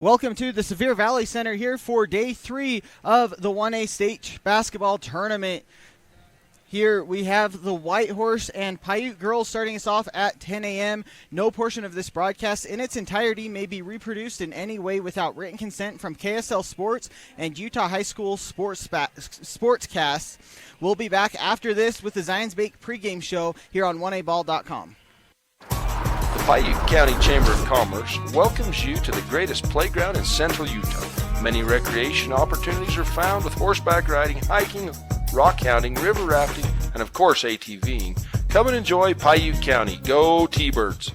Welcome to the Sevier Valley Center here for day 3 of the 1A state basketball tournament. Here we have the Whitehorse and Piute girls starting us off at 10 a.m. No portion of this broadcast in its entirety may be reproduced in any way without written consent from KSL Sports and Utah High School Sportscasts. We'll be back after this with the Zions Bake pregame show here on 1aball.com. The Piute County Chamber of Commerce welcomes you to the greatest playground in central Utah. Many recreation opportunities are found with horseback riding, hiking, rock hounding, river rafting, and of course ATVing. Come and enjoy Piute County. Go T-Birds!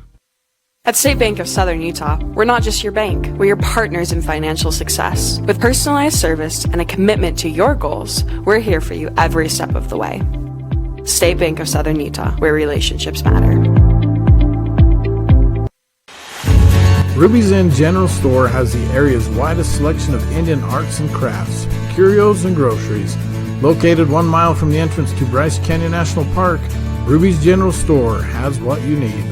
At State Bank of Southern Utah, we're not just your bank, we're your partners in financial success. With personalized service and a commitment to your goals, we're here for you every step of the way. State Bank of Southern Utah, where relationships matter. Ruby's Inn General Store has the area's widest selection of Indian arts and crafts, curios, and groceries. Located 1 mile from the entrance to Bryce Canyon National Park, Ruby's General Store has what you need.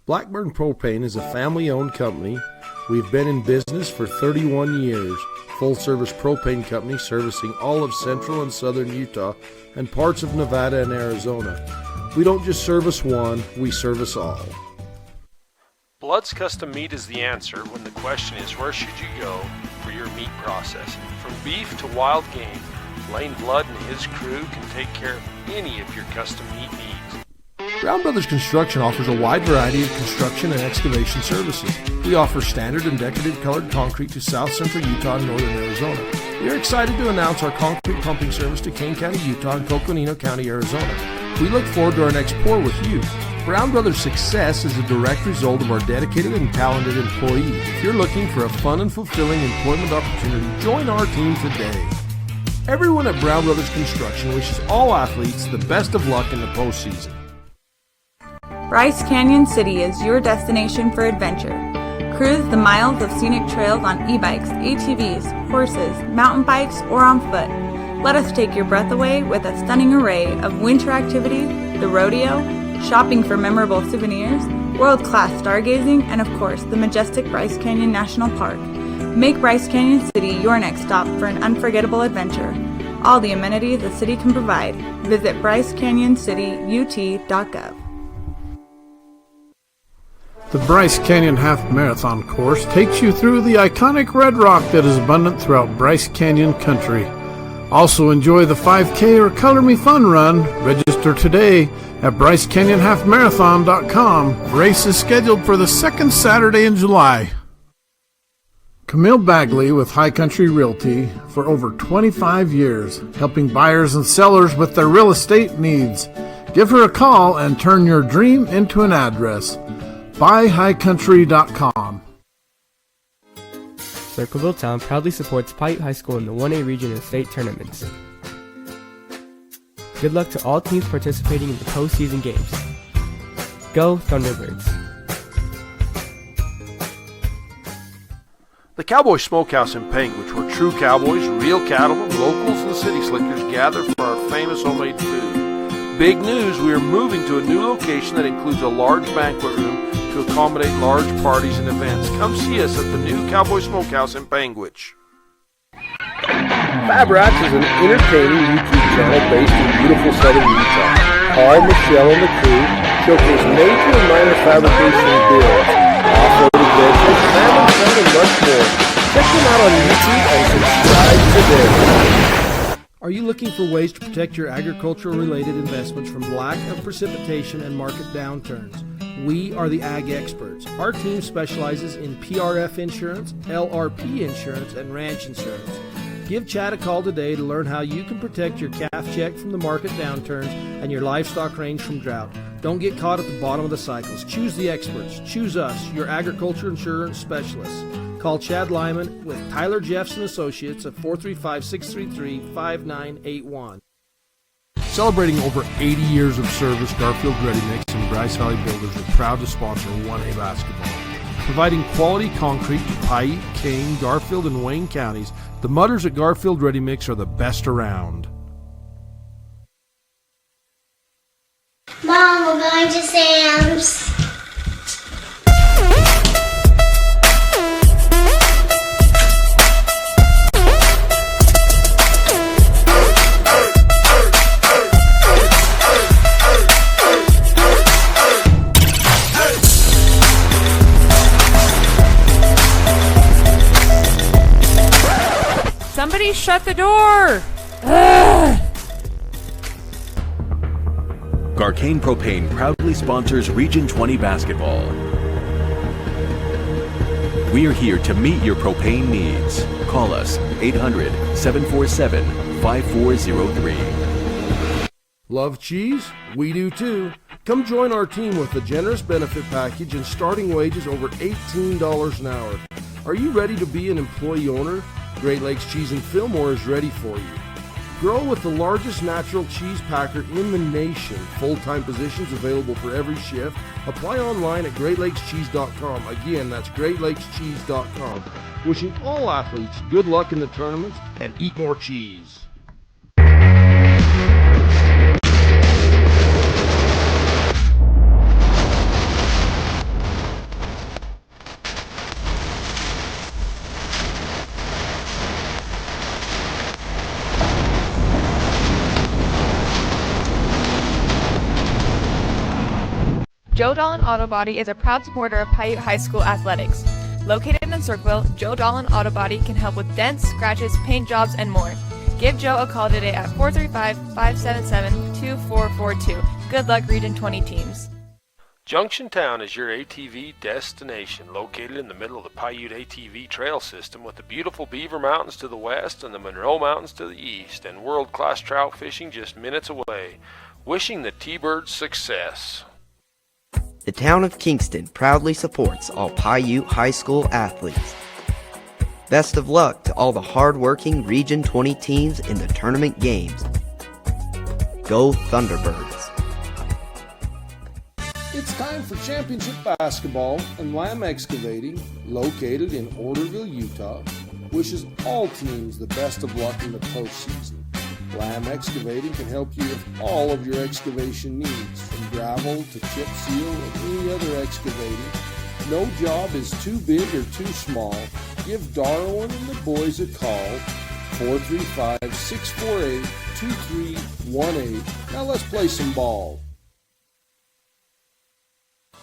Blackburn Propane is a family-owned company. We've been in business for 31 years. Full-service propane company servicing all of central and southern Utah and parts of Nevada and Arizona. We don't just service one, we service all. Blood's Custom Meat is the answer when the question is where should you go for your meat processing. From beef to wild game, Lane Blood and his crew can take care of any of your custom meat needs. Brown Brothers Construction offers a wide variety of construction and excavation services. We offer standard and decorative colored concrete to south central Utah and northern Arizona. We are excited to announce our concrete pumping service to Kane County, Utah and Coconino County, Arizona. We look forward to our next pour with you. Brown Brothers' success is a direct result of our dedicated and talented employees. If you're looking for a fun and fulfilling employment opportunity, join our team today. Everyone at Brown Brothers Construction wishes all athletes the best of luck in the postseason. Bryce Canyon City is your destination for adventure. Cruise the miles of scenic trails on e-bikes, ATVs, horses, mountain bikes, or on foot. Let us take your breath away with a stunning array of winter activities, the rodeo, shopping for memorable souvenirs, world-class stargazing, and of course, the majestic Bryce Canyon National Park. Make Bryce Canyon City your next stop for an unforgettable adventure. All the amenities the city can provide. Visit bryceCanyonCityUT.gov. The Bryce Canyon Half Marathon course takes you through the iconic red rock that is abundant throughout Bryce Canyon country. Also enjoy the 5K or Color Me Fun run. Register today at brycecanyonhalfmarathon.com. Race is scheduled for the second Saturday in July. Camille Bagley with High Country Realty for over 25 years, helping buyers and sellers with their real estate needs. Give her a call and turn your dream into an address. BuyHighCountry.com. Circleville Town proudly supports Piute High School in the 1A region and state tournaments. Good luck to all teams participating in the postseason games. Go Thunderbirds. The Cowboy Smokehouse in Panguitch, where true cowboys, real cattlemen, locals, and city slickers gather for our famous homemade food. Big news, we are moving to a new location that includes a large banquet room to accommodate large parties and events. Come see us at the new Cowboy Smokehouse in Panguitch. Fab Rats is an entertaining YouTube channel based in beautiful southern Utah. Paul, Michelle, and the crew showcase major and minor fabrication builds, off-road adventures, family fun, and much more. Check them out on YouTube and subscribe today. Are you looking for ways to protect your agricultural-related investments from lack of precipitation and market downturns? We are the Ag Experts. Our team specializes in PRF insurance, LRP insurance, and ranch insurance. Give Chad a call today to learn how you can protect your calf check from the market downturns and your livestock range from drought. Don't get caught at the bottom of the cycles. Choose the experts. Choose us, your agriculture insurance specialists. Call Chad Lyman with Tyler Jeffson Associates at 435-633-5981. Celebrating over 80 years of service, Garfield Ready Mix and Bryce Valley Builders are proud to sponsor 1A basketball. Providing quality concrete to Piute, Kane, Garfield, and Wayne counties, the mudders at Garfield Ready Mix are the best around. Mom, we're going to Sam's. Somebody shut the door! Ugh. Garcane Propane proudly sponsors Region 20 basketball. We are here to meet your propane needs. Call us 800-747-5403. Love cheese? We do too. Come join our team with a generous benefit package and starting wages over $18 an hour. Are you ready to be an employee owner? Great Lakes Cheese and Fillmore is ready for you. Grow with the largest natural cheese packer in the nation. Full-time positions available for every shift. Apply online at GreatLakesCheese.com. Again, that's GreatLakesCheese.com. Wishing all athletes good luck in the tournaments and eat more cheese. Joe Dolan Auto Body is a proud supporter of Piute High School athletics. Located in Circleville, Joe Dolan Auto Body can help with dents, scratches, paint jobs, and more. Give Joe a call today at 435-577-2442. Good luck, Region 20 teams. Junction Town is your ATV destination, located in the middle of the Piute ATV trail system with the beautiful Beaver Mountains to the west and the Monroe Mountains to the east, and world-class trout fishing just minutes away. Wishing the T-Birds success. The town of Kingston proudly supports all Piute High School athletes. Best of luck to all the hard-working Region 20 teams in the tournament games. Go Thunderbirds! It's time for championship basketball, and Lamb Excavating, located in Orderville, Utah, wishes all teams the best of luck in the postseason. Lamb Excavating can help you with all of your excavation needs, from gravel to chip seal and any other excavating. No job is too big or too small. Give Darwin and the boys a call, 435-648-2318. Now let's play some ball.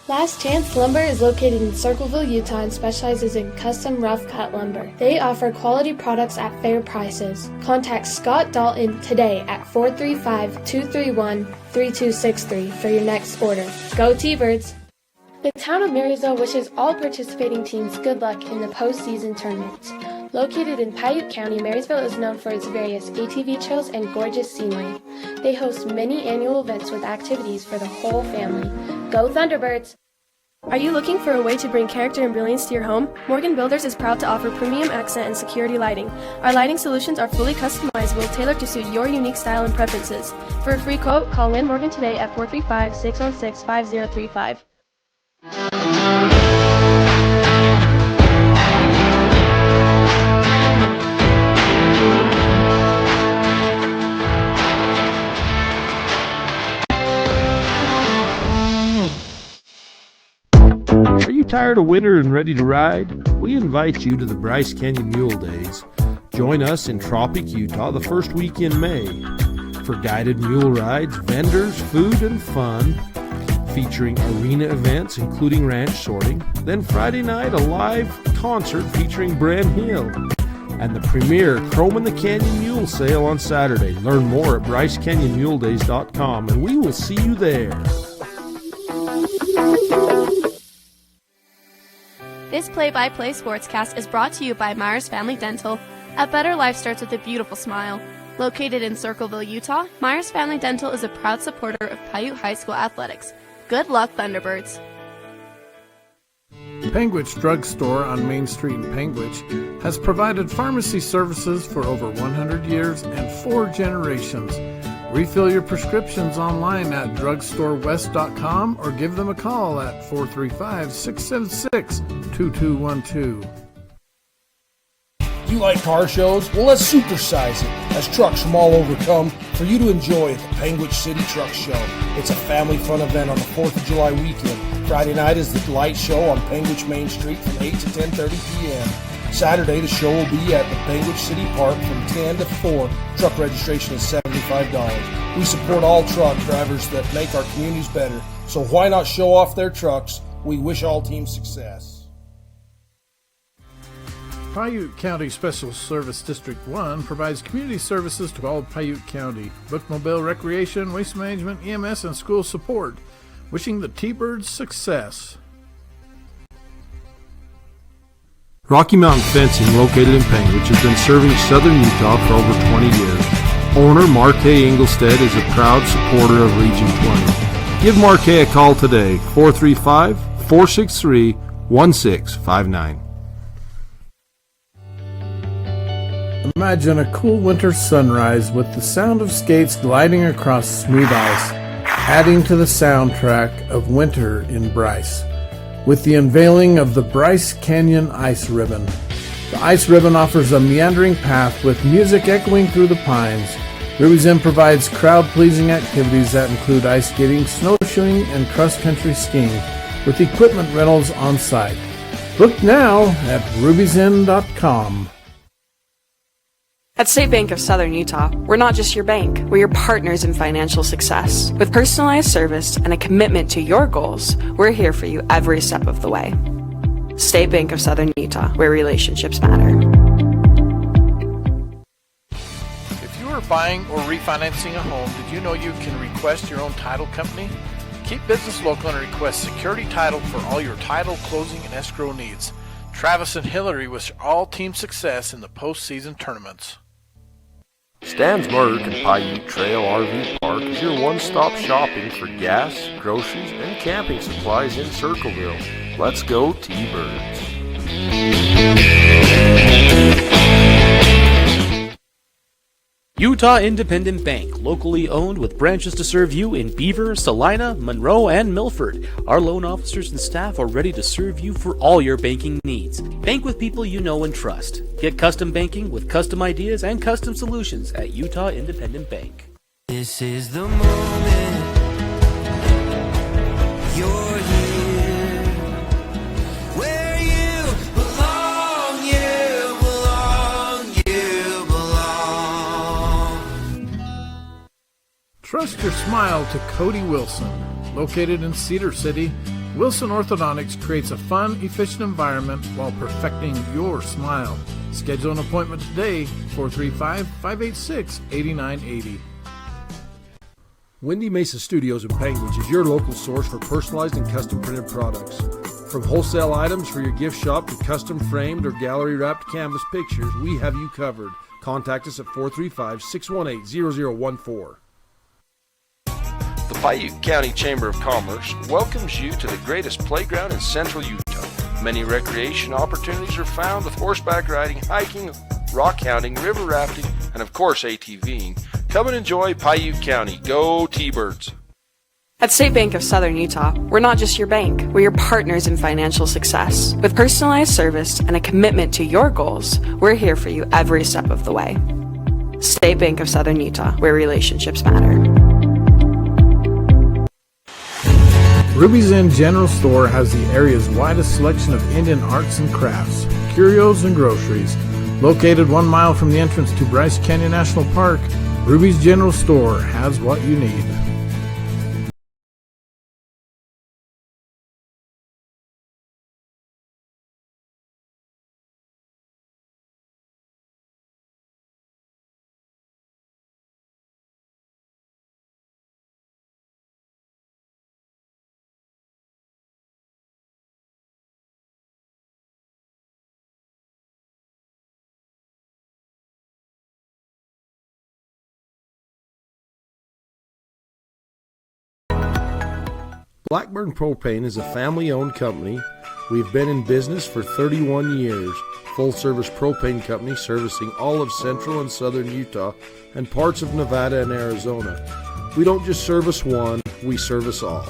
Last Chance Lumber is located in Circleville, Utah and specializes in custom rough cut lumber. They offer quality products at fair prices. Contact Scott Dalton today at 435-231-3263 for your next order. Go T-Birds! The town of Marysville wishes all participating teams good luck in the postseason tournament. Located in Piute County, Marysville is known for its various ATV trails and gorgeous scenery. They host many annual events with activities for the whole family. Go Thunderbirds! Are you looking for a way to bring character and brilliance to your home? Morgan Builders is proud to offer premium accent and security lighting. Our lighting solutions are fully customizable, tailored to suit your unique style and preferences. For a free quote, call Lynn Morgan today at 435-616-5035. Are you tired of winter and ready to ride? We invite you to the Bryce Canyon Mule Days. Join us in Tropic, Utah the first week in May for guided mule rides, vendors, food, and fun, featuring arena events including ranch sorting. Then Friday night, a live concert featuring Bren Hill. And the premier Chrome in the Canyon Mule Sale on Saturday. Learn more at BryceCanyonMuleDays.com, and we will see you there. This play-by-play sportscast is brought to you by Myers Family Dental. A better life starts with a beautiful smile. Located in Circleville, Utah, Myers Family Dental is a proud supporter of Piute High School athletics. Good luck, Thunderbirds. Panguitch Drug Store on Main Street in Panguitch has provided pharmacy services for over 100 years and 4 generations. Refill your prescriptions online at drugstorewest.com or give them a call at 435-676-2212. You like car shows? Well, let's supersize it as trucks from all over come for you to enjoy at the Panguitch City Truck Show. It's a family fun event on the 4th of July weekend. Friday night is the light show on Panguitch Main Street from 8 to 10:30 p.m. Saturday, the show will be at the Panguitch City Park from 10 to 4. Truck registration is $75. We support all truck drivers that make our communities better, so why not show off their trucks? We wish all teams success. Piute County Special Service District 1 provides community services to all of Piute County. Bookmobile recreation, waste management, EMS, and school support. Wishing the T-Birds success. Rocky Mountain Fencing, located in Panguitch, has been serving southern Utah for over 20 years. Owner Marquet Engelstead is a proud supporter of Region 20. Give Marquet a call today, 435-463-1659. Imagine a cool winter sunrise with the sound of skates gliding across smooth ice, adding to the soundtrack of winter in Bryce. With the unveiling of the Bryce Canyon Ice Ribbon. The Ice Ribbon offers a meandering path with music echoing through the pines. Ruby's Inn provides crowd-pleasing activities that include ice skating, snowshoeing, and cross-country skiing, with equipment rentals on site. Book now at ruby'sinn.com. At State Bank of Southern Utah, we're not just your bank, we're your partners in financial success. With personalized service and a commitment to your goals, we're here for you every step of the way. State Bank of Southern Utah, where relationships matter. If you are buying or refinancing a home, did you know you can request your own title company? Keep business local and request security title for all your title, closing, and escrow needs. Travis and Hillary wish all team success in the postseason tournaments. Stan's Motor and Piute Trail RV Park is your one-stop shopping for gas, groceries, and camping supplies in Circleville. Let's go T-Birds. Utah Independent Bank, locally owned with branches to serve you in Beaver, Salina, Monroe, and Milford. Our loan officers and staff are ready to serve you for all your banking needs. Bank with people you know and trust. Get custom banking with custom ideas and custom solutions at Utah Independent Bank. This is the moment. You're here. Where you belong, you belong, you belong. Trust your smile to Cody Wilson. Located in Cedar City, Wilson Orthodontics creates a fun, efficient environment while perfecting your smile. Schedule an appointment today, 435-586-8980. Windy Mesa Studios in Panguitch is your local source for personalized and custom printed products. From wholesale items for your gift shop to custom framed or gallery wrapped canvas pictures, we have you covered. Contact us at 435-618-0014. The Piute County Chamber of Commerce welcomes you to the greatest playground in central Utah. Many recreation opportunities are found with horseback riding, hiking, rock hounding, river rafting, and of course ATVing. Come and enjoy Piute County. Go T-Birds! At State Bank of Southern Utah, we're not just your bank, we're your partners in financial success. With personalized service and a commitment to your goals, we're here for you every step of the way. State Bank of Southern Utah, where relationships matter. Ruby's Inn General Store has the area's widest selection of Indian arts and crafts, curios, and groceries. Located 1 mile from the entrance to Bryce Canyon National Park, Ruby's General Store has what you need. Blackburn Propane is a family-owned company. We've been in business for 31 years. Full-service propane company servicing all of central and southern Utah and parts of Nevada and Arizona. We don't just service one, we service all.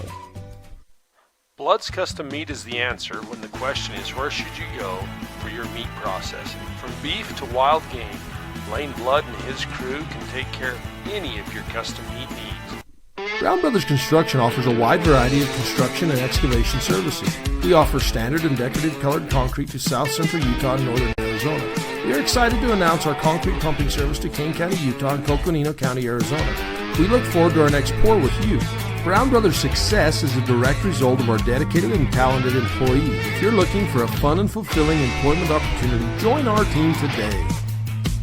Blood's Custom Meat is the answer when the question is where should you go for your meat processing. From beef to wild game, Lane Blood and his crew can take care of any of your custom meat needs. Brown Brothers Construction offers a wide variety of construction and excavation services. We offer standard and decorative colored concrete to south central Utah and northern Arizona. We are excited to announce our concrete pumping service to Kane County, Utah and Coconino County, Arizona. We look forward to our next pour with you. Brown Brothers' success is a direct result of our dedicated and talented employees. If you're looking for a fun and fulfilling employment opportunity, join our team today.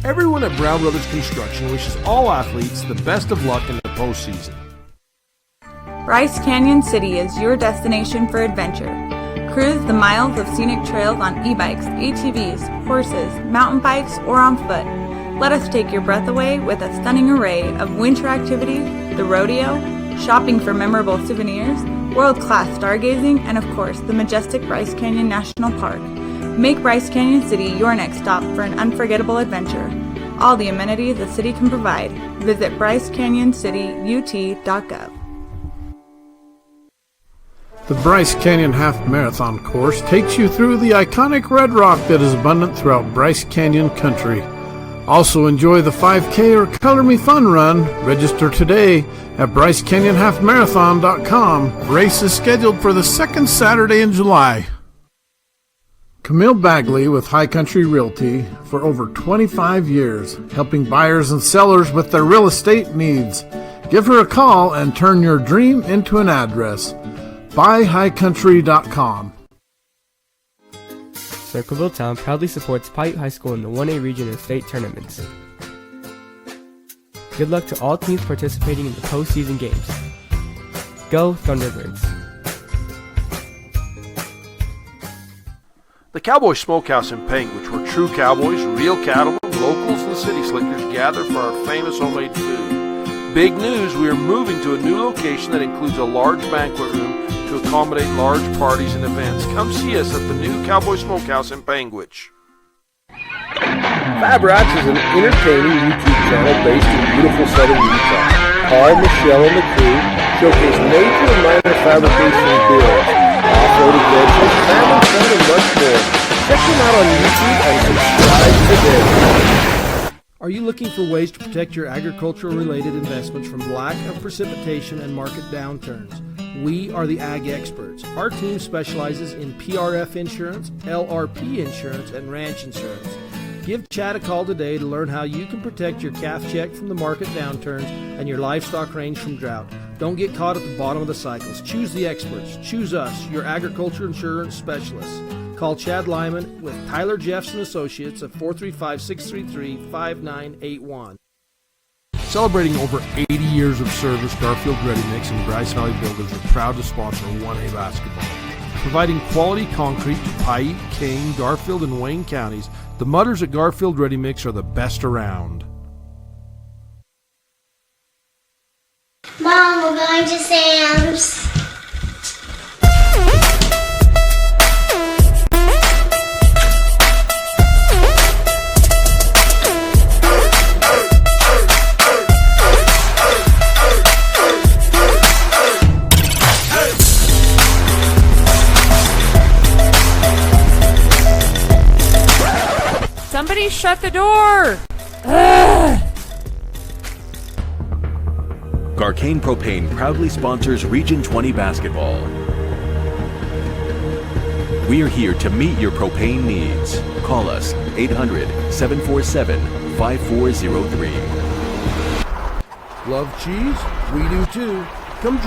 Everyone at Brown Brothers Construction wishes all athletes the best of luck in the postseason. Bryce Canyon City is your destination for adventure. Cruise the miles of scenic trails on e-bikes, ATVs, horses, mountain bikes, or on foot. Let us take your breath away with a stunning array of winter activities, the rodeo, shopping for memorable souvenirs, world-class stargazing, and of course, the majestic Bryce Canyon National Park. Make Bryce Canyon City your next stop for an unforgettable adventure. All the amenities the city can provide. Visit bryceCanyonCityUT.gov. The Bryce Canyon Half Marathon course takes you through the iconic red rock that is abundant throughout Bryce Canyon country. Also enjoy the 5K or Color Me Fun run. Register today at brycecanyonhalfmarathon.com. Race is scheduled for the second Saturday in July. Camille Bagley with High Country Realty for over 25 years, helping buyers and sellers with their real estate needs. Give her a call and turn your dream into an address. BuyHighCountry.com. Circleville Town proudly supports Piute High School in the 1A region and state tournaments. Good luck to all teams participating in the postseason games. Go Thunderbirds! The Cowboy Smokehouse in Panguitch, where true cowboys, real cattlemen, locals, and city slickers gather for our famous homemade food. Big news, we are moving to a new location that includes a large banquet room to accommodate large parties and events. Come see us at the new Cowboy Smokehouse in Panguitch. Fab Rats is an entertaining YouTube channel based in beautiful southern Utah. Paul, Michelle, and the crew showcase major and minor fabrication builds, off-road adventures, family fun, and much more. Check them out on YouTube and subscribe today. Are you looking for ways to protect your agricultural-related investments from lack of precipitation and market downturns? We are the Ag Experts. Our team specializes in PRF insurance, LRP insurance, and ranch insurance. Give Chad a call today to learn how you can protect your calf check from the market downturns and your livestock range from drought. Don't get caught at the bottom of the cycles. Choose the experts. Choose us, your agriculture insurance specialists. Call Chad Lyman with Tyler Jeffson Associates at 435-633-5981. Celebrating over 80 years of service, Garfield Ready Mix and Bryce Valley Builders are proud to sponsor 1A basketball. Providing quality concrete to Piute, Kane, Garfield, and Wayne counties, the mudders at Garfield Ready Mix are the best around. Mom, we're going to Sam's. Somebody shut the door! Ugh. Garcane Propane proudly sponsors Region 20 basketball. We are here to meet your propane needs. Call us 800-747-5403. Love cheese? We do too. Come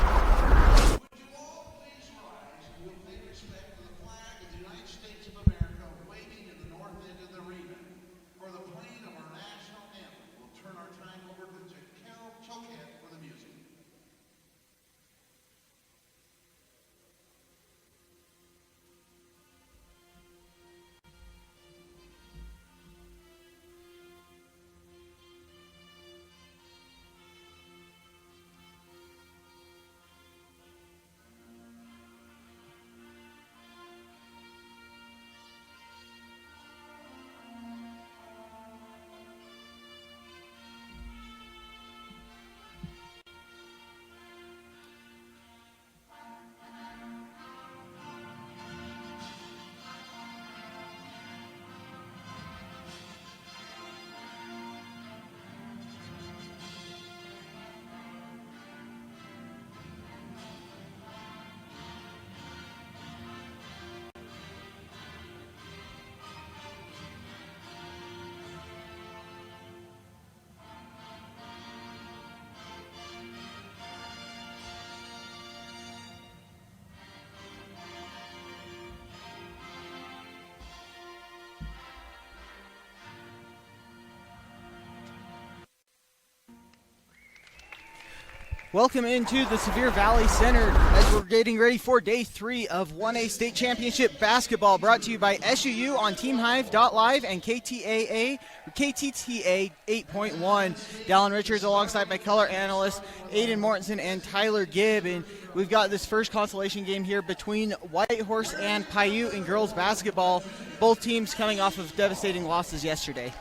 Welcome into the Sevier Valley Center as we're getting ready for day 3 of 1A State Championship basketball, brought to you by SUU on TeamHive.live and KTTA 8.1. Dallin Richards alongside my color analysts Aiden Mortensen and Tyler Gibb. And we've got this first consolation game here between Whitehorse and Piute in girls basketball. Both teams coming off of devastating losses yesterday.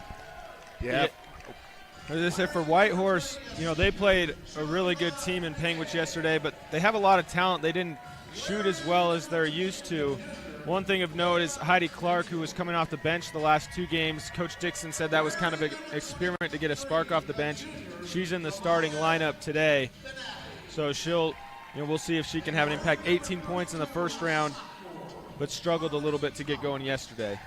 Yeah. As I said, for Whitehorse, they played a really good team in Panguitch yesterday, but they have a lot of talent. They didn't shoot as well as they're used to. One thing of note is Heidi Clark, who was coming off the bench the last 2 games. Coach Dixon said that was kind of an experiment to get a spark off the bench. She's in the starting lineup today, so we'll see if she can have an impact. 18 points in the first round, but struggled a little bit to get going yesterday.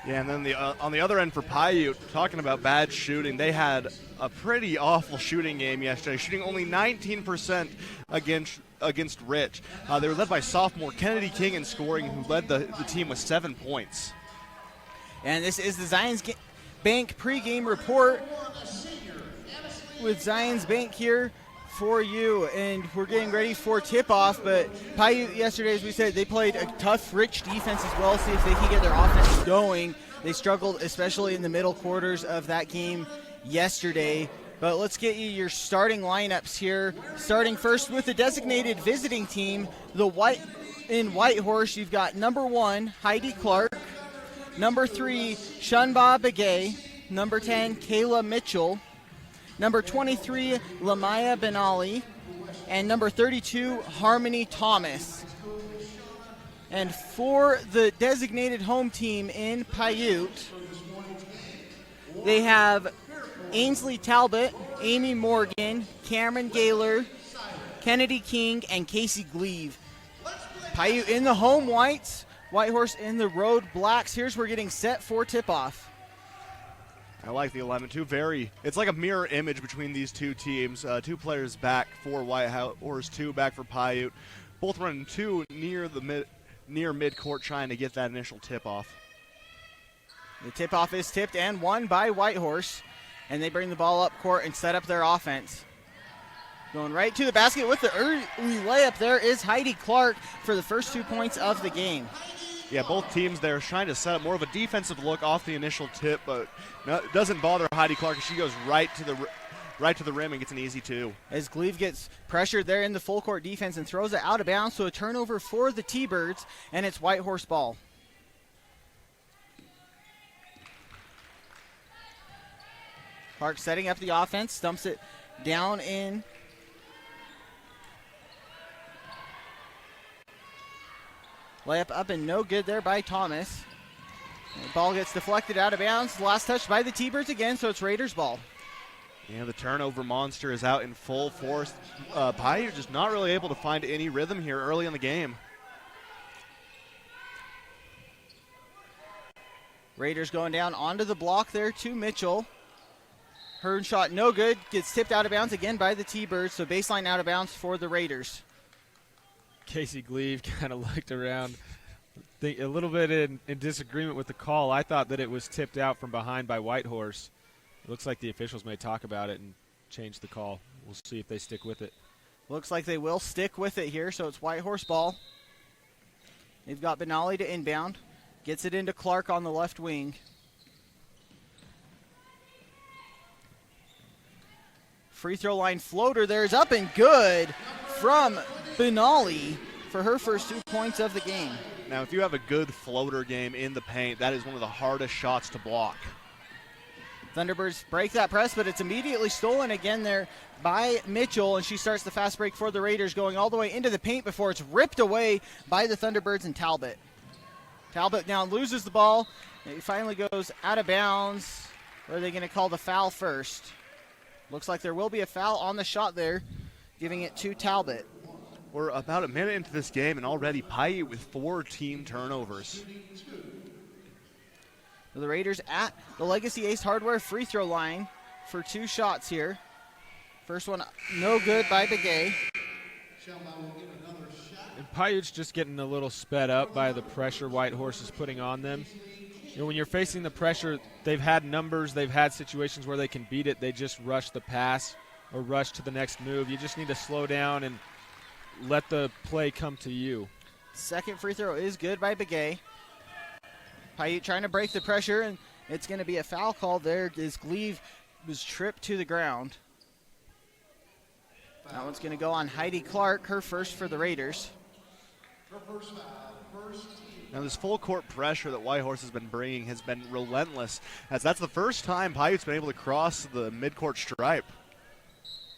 Yeah, and then on the other end for Piute, talking about bad shooting, they had a pretty awful shooting game yesterday, shooting only 19% against Rich. They were led by sophomore Kennedy King in scoring, who led the team with 7 points. And this is the Zions Bank pregame report with Zions Bank here for you, and we're getting ready for tip-off. But Piute yesterday, as we said, they played a tough, rich defense as well, see if they can get their offense going. They struggled, especially in the middle quarters of that game yesterday. But let's get you your starting lineups here. Starting first with the designated visiting team, in Whitehorse, you've got number 1, Heidi Clark, number 3, Shunba Begay, number 10, Kayla Mitchell, number 23, Lamaya Benali, and number 32, Harmony Thomas. And for the designated home team in Piute, they have Ainsley Talbot, Amy Morgan, Cameron Gaylor, Kennedy King, and Casey Gleave. Piute in the home whites, Whitehorse in the road blacks. Here's where we're getting set for tip-off. I like the 11 too. It's like a mirror image between these two teams. 2 players back for Whitehorse, 2 back for Piute. Both running 2 near midcourt, trying to get that initial tip off. The tip off is tipped and won by Whitehorse, and they bring the ball up court and set up their offense. Going right to the basket with the early layup there is Heidi Clark for the first 2 points of the game. Yeah, both teams there trying to set up more of a defensive look off the initial tip, but it doesn't bother Heidi Clark. She goes right to the rim and gets an easy 2. As Gleave gets pressured there in the full court defense and throws it out of bounds, so a turnover for the T-Birds, and it's Whitehorse ball. Clark setting up the offense, stumps it down in. Layup up and no good there by Thomas. The ball gets deflected out of bounds. Last touch by the T-Birds again, so it's Raiders ball. Yeah, the turnover monster is out in full force. Piute just not really able to find any rhythm here early in the game. Raiders going down onto the block there to Mitchell. Her shot no good. Gets tipped out of bounds again by the T-Birds, so baseline out of bounds for the Raiders. Casey Gleave kind of looked around, a little bit in disagreement with the call. I thought that it was tipped out from behind by Whitehorse. It looks like the officials may talk about it and change the call. We'll see if they stick with it. Looks like they will stick with it here, so it's Whitehorse ball. They've got Benali to inbound. Gets it into Clark on the left wing. Free throw line floater there is up and good from Benali for her first 2 points of the game. Now, if you have a good floater game in the paint, that is one of the hardest shots to block. Thunderbirds break that press, but it's immediately stolen again there by Mitchell, and she starts the fast break for the Raiders, going all the way into the paint before it's ripped away by the Thunderbirds and Talbot. Talbot now loses the ball. It finally goes out of bounds. Or are they going to call the foul first? Looks like there will be a foul on the shot there, giving it to Talbot. We're about a minute into this game, and already Piute with 4 team turnovers. The Raiders at the Legacy Ace Hardware free throw line for 2 shots here. First one no good by Begay. And Piute's just getting a little sped up by the pressure Whitehorse is putting on them. When you're facing the pressure, they've had numbers, they've had situations where they can beat it. They just rush the pass or rush to the next move. You just need to slow down and let the play come to you. Second free throw is good by Begay. Piute trying to break the pressure, and it's going to be a foul call there as Gleave was tripped to the ground. That one's going to go on Heidi Clark, her first for the Raiders. Now this full court pressure that Whitehorse has been bringing has been relentless, as that's the first time Piute's been able to cross the midcourt stripe.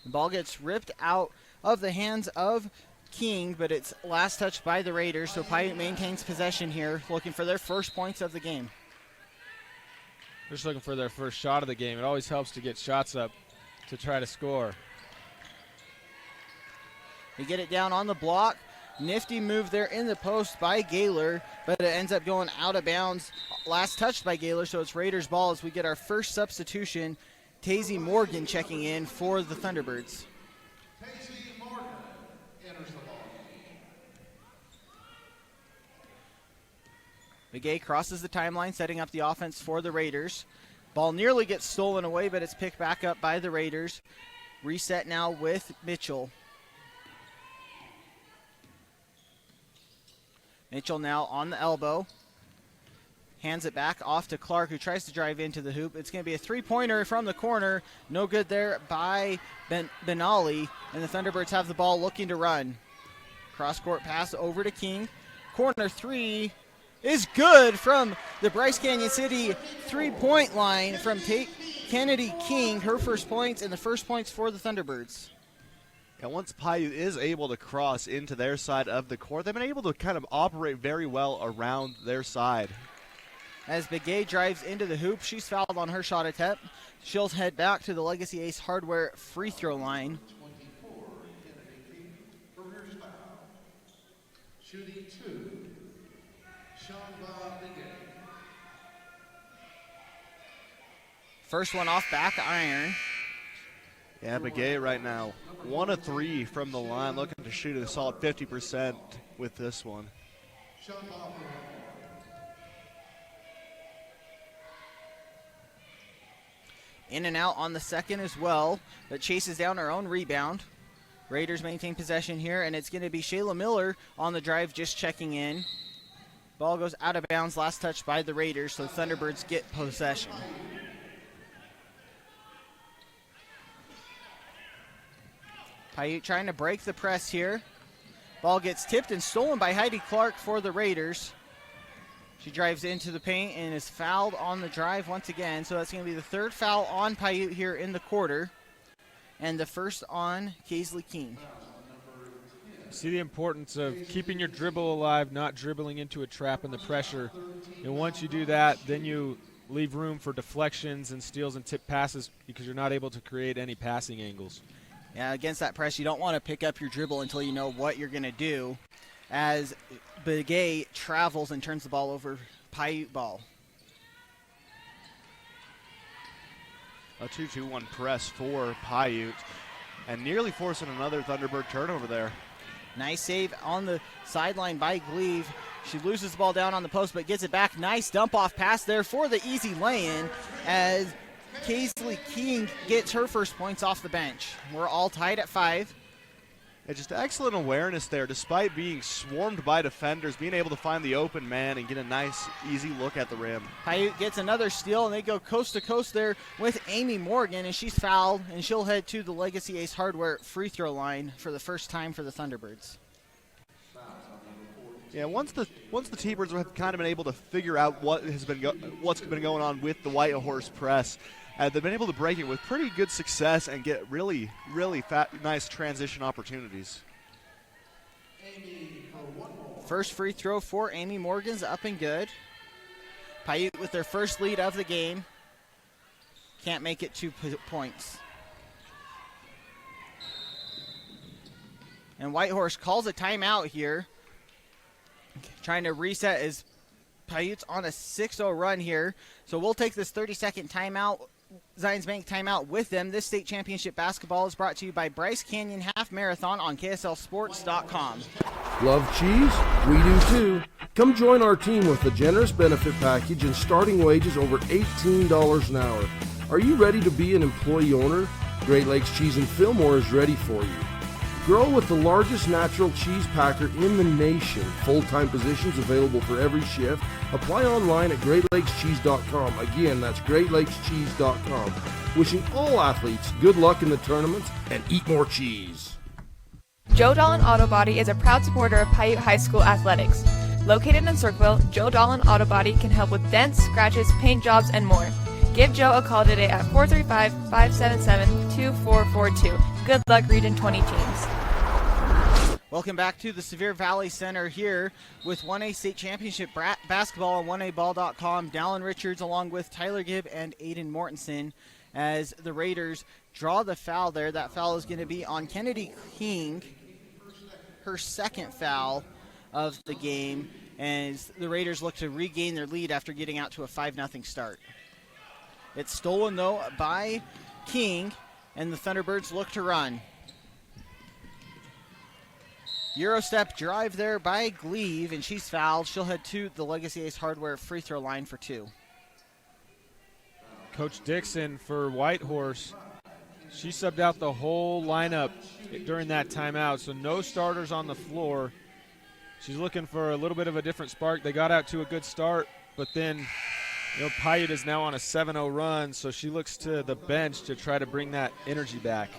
The ball gets ripped out of the hands of King, but it's last touched by the Raiders, so Piute maintains possession here, looking for their first points of the game. They're just looking for their first shot of the game. It always helps to get shots up to try to score. They get it down on the block. Nifty move there in the post by Gaylor, but it ends up going out of bounds. Last touched by Gaylor, so it's Raiders ball as we get our first substitution. Tazy Morgan checking in for the Thunderbirds. Tazy Morgan enters the ball. Begay crosses the timeline, setting up the offense for the Raiders. Ball nearly gets stolen away, but it's picked back up by the Raiders. Reset now with Mitchell. Mitchell now on the elbow. Hands it back off to Clark, who tries to drive into the hoop. It's going to be a three-pointer from the corner. No good there by Benali, and the Thunderbirds have the ball looking to run. Cross-court pass over to King. Corner three is good from the Bryce Canyon City three-point line from Kennedy King. Her first points and the first points for the Thunderbirds. And once Piute is able to cross into their side of the court, they've been able to kind of operate very well around their side. As Begay drives into the hoop, she's fouled on her shot attempt. She'll head back to the Legacy Ace Hardware free throw line. 24, Kennedy King, first foul. Shooting 2, Shamba Begay. First one off back iron. Yeah, Begay right now, 1 of 3 from the line, looking to shoot a solid 50% with this one. In and out on the second as well, but chases down her own rebound. Raiders maintain possession here, and it's going to be Shayla Miller on the drive just checking in. Ball goes out of bounds, last touch by the Raiders, so Thunderbirds get possession. Piute trying to break the press here. Ball gets tipped and stolen by Heidi Clark for the Raiders. She drives into the paint and is fouled on the drive once again. So that's going to be the third foul on Piute here in the quarter. And the first on Kaisley King. See the importance of keeping your dribble alive, not dribbling into a trap in the pressure. And once you do that, then you leave room for deflections and steals and tip passes because you're not able to create any passing angles. Yeah, against that press, you don't want to pick up your dribble until you know what you're going to do. As Begay travels and turns the ball over, Piute ball. A 2-2-1 press for Piute, and nearly forcing another Thunderbird turnover there. Nice save on the sideline by Gleave. She loses the ball down on the post, but gets it back. Nice dump-off pass there for the easy lay-in as Kaisley King gets her first points off the bench. We're all tied at 5. And just excellent awareness there, despite being swarmed by defenders, being able to find the open man and get a nice, easy look at the rim. Piute gets another steal, and they go coast to coast there with Amy Morgan, and she's fouled, and she'll head to the Legacy Ace Hardware free throw line for the first time for the Thunderbirds. Yeah, once the T-Birds have kind of been able to figure out what's been going on with the Whitehorse press, they've been able to break it with pretty good success and get really, really nice transition opportunities. First free throw for Amy Morgan's up and good. Piute with their first lead of the game. Can't make it 2 points. And Whitehorse calls a timeout here. Trying to reset as Piute's on a 6-0 run here. So we'll take this 30-second timeout, Zions Bank timeout with them. This state championship basketball is brought to you by Bryce Canyon Half Marathon on KSLSports.com. Love cheese? We do too. Come join our team with a generous benefit package and starting wages over $18 an hour. Are you ready to be an employee owner? Great Lakes Cheese in Fillmore is ready for you. Grow with the largest natural cheese packer in the nation. Full-time positions available for every shift. Apply online at GreatLakesCheese.com. Again, that's GreatLakesCheese.com. Wishing all athletes good luck in the tournaments and eat more cheese. Joe Dolan Auto Body is a proud supporter of Piute High School athletics. Located in Circleville, Joe Dolan Auto Body can help with dents, scratches, paint jobs, and more. Give Joe a call today at 435-577-2442. Good luck, Region 20 teams. Welcome back to the Sevier Valley Center here with 1A State Championship basketball on 1aball.com. Dallin Richards along with Tyler Gibb and Aiden Mortensen as the Raiders draw the foul there. That foul is going to be on Kennedy King, her second foul of the game, as the Raiders look to regain their lead after getting out to a 5-0 start. It's stolen, though, by King, and the Thunderbirds look to run. Eurostep drive there by Gleave, and she's fouled. She'll head to the Legacy Ace Hardware free throw line for 2. Coach Dixon for Whitehorse, she subbed out the whole lineup during that timeout, so no starters on the floor. She's looking for a little bit of a different spark. They got out to a good start, but then Piute is now on a 7-0 run, so she looks to the bench to try to bring that energy back.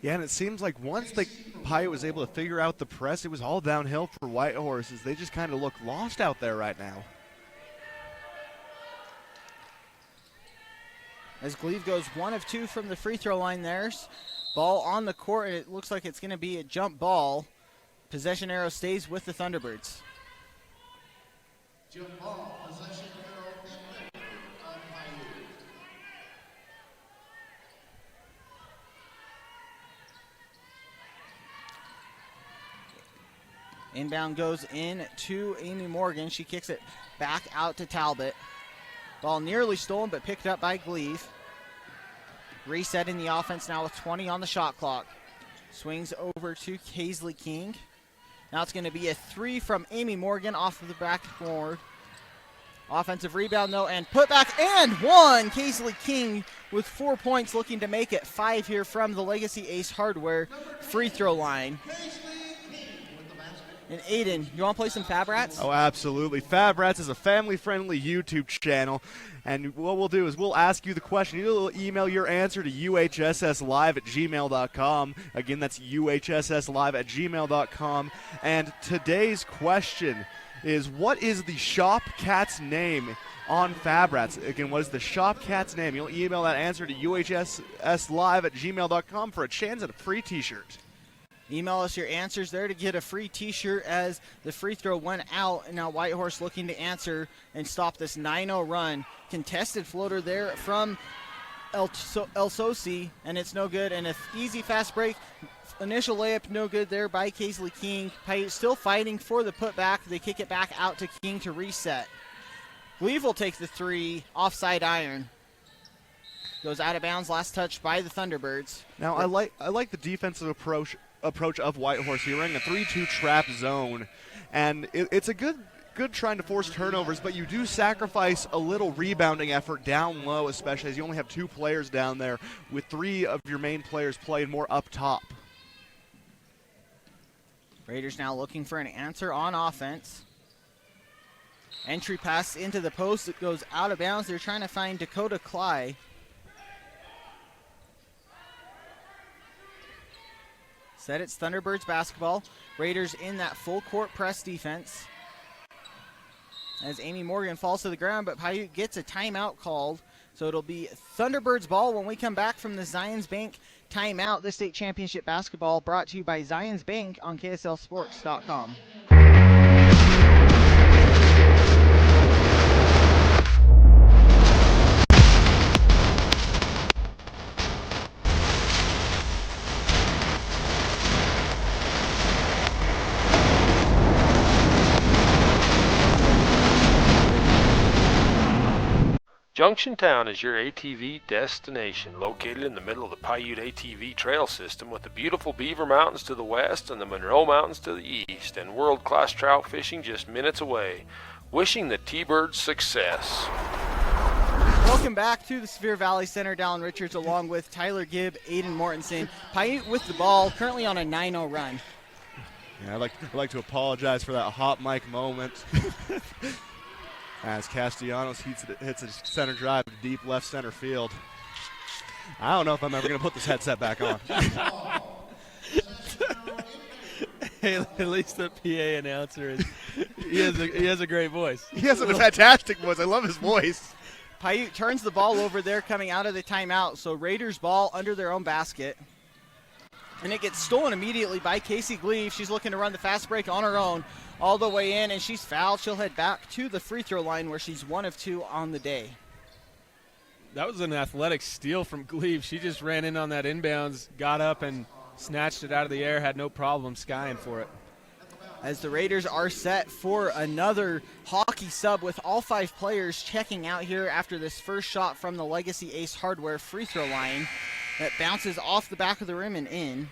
Yeah, and it seems like once Piute was able to figure out the press, it was all downhill for Whitehorse as they just kind of look lost out there right now. As Gleave goes 1 of 2 from the free throw line there. Ball on the court, and it looks like it's going to be a jump ball. Possession arrow stays with the Thunderbirds. Jump ball, possession arrow on Piute. Inbound goes in to Amy Morgan. She kicks it back out to Talbot. Ball nearly stolen, but picked up by Gleave. Resetting the offense now with 20 on the shot clock. Swings over to Kaisley King. Now it's going to be a 3 from Amy Morgan off of the backboard. Offensive rebound, though, and put back and 1. Kaisley King with 4 points, looking to make it 5 here from the Legacy Ace Hardware free throw line. And Aiden, you want to play some Fab Rats? Oh, absolutely. Fab Rats is a family-friendly YouTube channel, and what we'll do is we'll ask you the question. You'll email your answer to uhsslive@gmail.com. Again, that's uhsslive@gmail.com. And today's question is, what is the shop cat's name on Fab Rats? Again, what is the shop cat's name? You'll email that answer to uhsslive@gmail.com for a chance at a free t-shirt. Email us your answers there to get a free t-shirt as the free throw went out, and now Whitehorse looking to answer and stop this 9-0 run. Contested floater there from El Sosi, and it's no good. And an easy fast break. Initial layup no good there by Kaisley King. Piute still fighting for the putback. They kick it back out to King to reset. Gleave will take the 3, offside iron. Goes out of bounds, last touch by the Thunderbirds. Now I like the defensive approach of Whitehorse. You're running a 3-2 trap zone, and it's a good trying to force turnovers, but you do sacrifice a little rebounding effort down low, especially as you only have 2 players down there, with 3 of your main players playing more up top. Raiders now looking for an answer on offense. Entry pass into the post. It goes out of bounds. They're trying to find Dakota Cly. Said it's Thunderbirds basketball. Raiders in that full court press defense. As Amy Morgan falls to the ground, but Piute gets a timeout called. So it'll be Thunderbirds ball when we come back from the Zions Bank timeout. The state championship basketball brought to you by Zions Bank on KSLSports.com. Junctiontown is your ATV destination, located in the middle of the Piute ATV trail system with the beautiful Beaver Mountains to the west and the Monroe Mountains to the east, and world-class trout fishing just minutes away. Wishing the T-Birds success. Welcome back to the Sevier Valley Center. Dallin Richards along with Tyler Gibb, Aiden Mortensen. Piute with the ball, currently on a 9-0 run. Yeah, I'd like to apologize for that hot mic moment. As Castellanos hits a center drive to deep left center field. I don't know if I'm ever going to put this headset back on. Hey, at least the PA announcer he has a great voice. He has a fantastic voice. I love his voice. Piute turns the ball over there coming out of the timeout, so Raiders ball under their own basket. And it gets stolen immediately by Casey Gleave. She's looking to run the fast break on her own all the way in, and she's fouled. She'll head back to the free throw line where she's 1 of 2 on the day. That was an athletic steal from Gleave. She just ran in on that inbounds, got up and snatched it out of the air, had no problem skying for it. As the Raiders are set for another hockey sub with all 5 players checking out here after this first shot from the Legacy Ace Hardware free throw line that bounces off the back of the rim and in.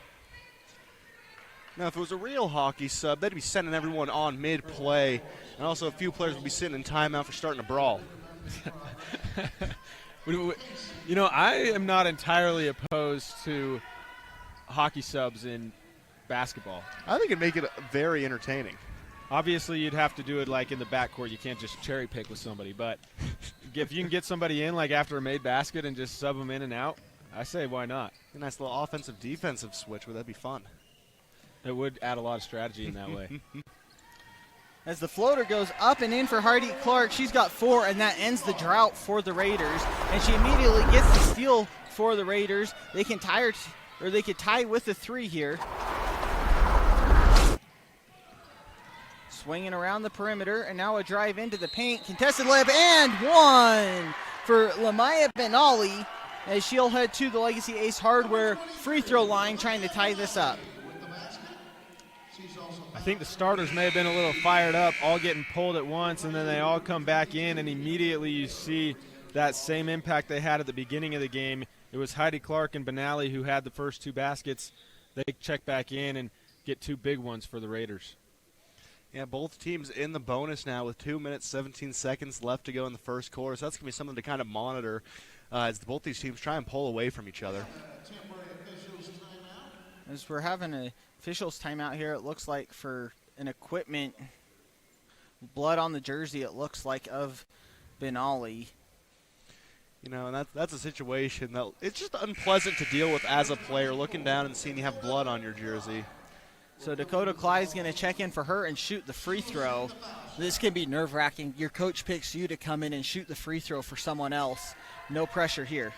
Now, if it was a real hockey sub, they'd be sending everyone on mid-play, and also a few players would be sitting in timeout for starting to brawl. You know, I am not entirely opposed to hockey subs in basketball. I think it'd make it very entertaining. Obviously, you'd have to do it like in the backcourt. You can't just cherry pick with somebody. But if you can get somebody in like after a made basket and just sub them in and out, I say why not? A nice little offensive-defensive switch. Would that be fun? It would add a lot of strategy in that way. As the floater goes up and in for Hardy Clark, she's got 4, and that ends the drought for the Raiders. And she immediately gets the steal for the Raiders. They can tie they could tie with the 3 here. Swinging around the perimeter, and now a drive into the paint. Contested layup, and 1 for Lamaya Benali, as she'll head to the Legacy Ace Hardware free throw line trying to tie this up. I think the starters may have been a little fired up, all getting pulled at once, and then they all come back in, and immediately you see that same impact they had at the beginning of the game. It was Heidi Clark and Benally who had the first 2 baskets. They check back in and get 2 big ones for the Raiders. Yeah, both teams in the bonus now with 2 minutes, 17 seconds left to go in the first quarter. So that's going to be something to kind of monitor as both these teams try and pull away from each other. As we're having an officials timeout here, it looks like for an equipment, blood on the jersey, it looks like, of Benali. You know, and that's a situation that it's just unpleasant to deal with as a player, looking down and seeing you have blood on your jersey. So Dakota Clyde's going to check in for her and shoot the free throw. This can be nerve-wracking. Your coach picks you to come in and shoot the free throw for someone else. No pressure here.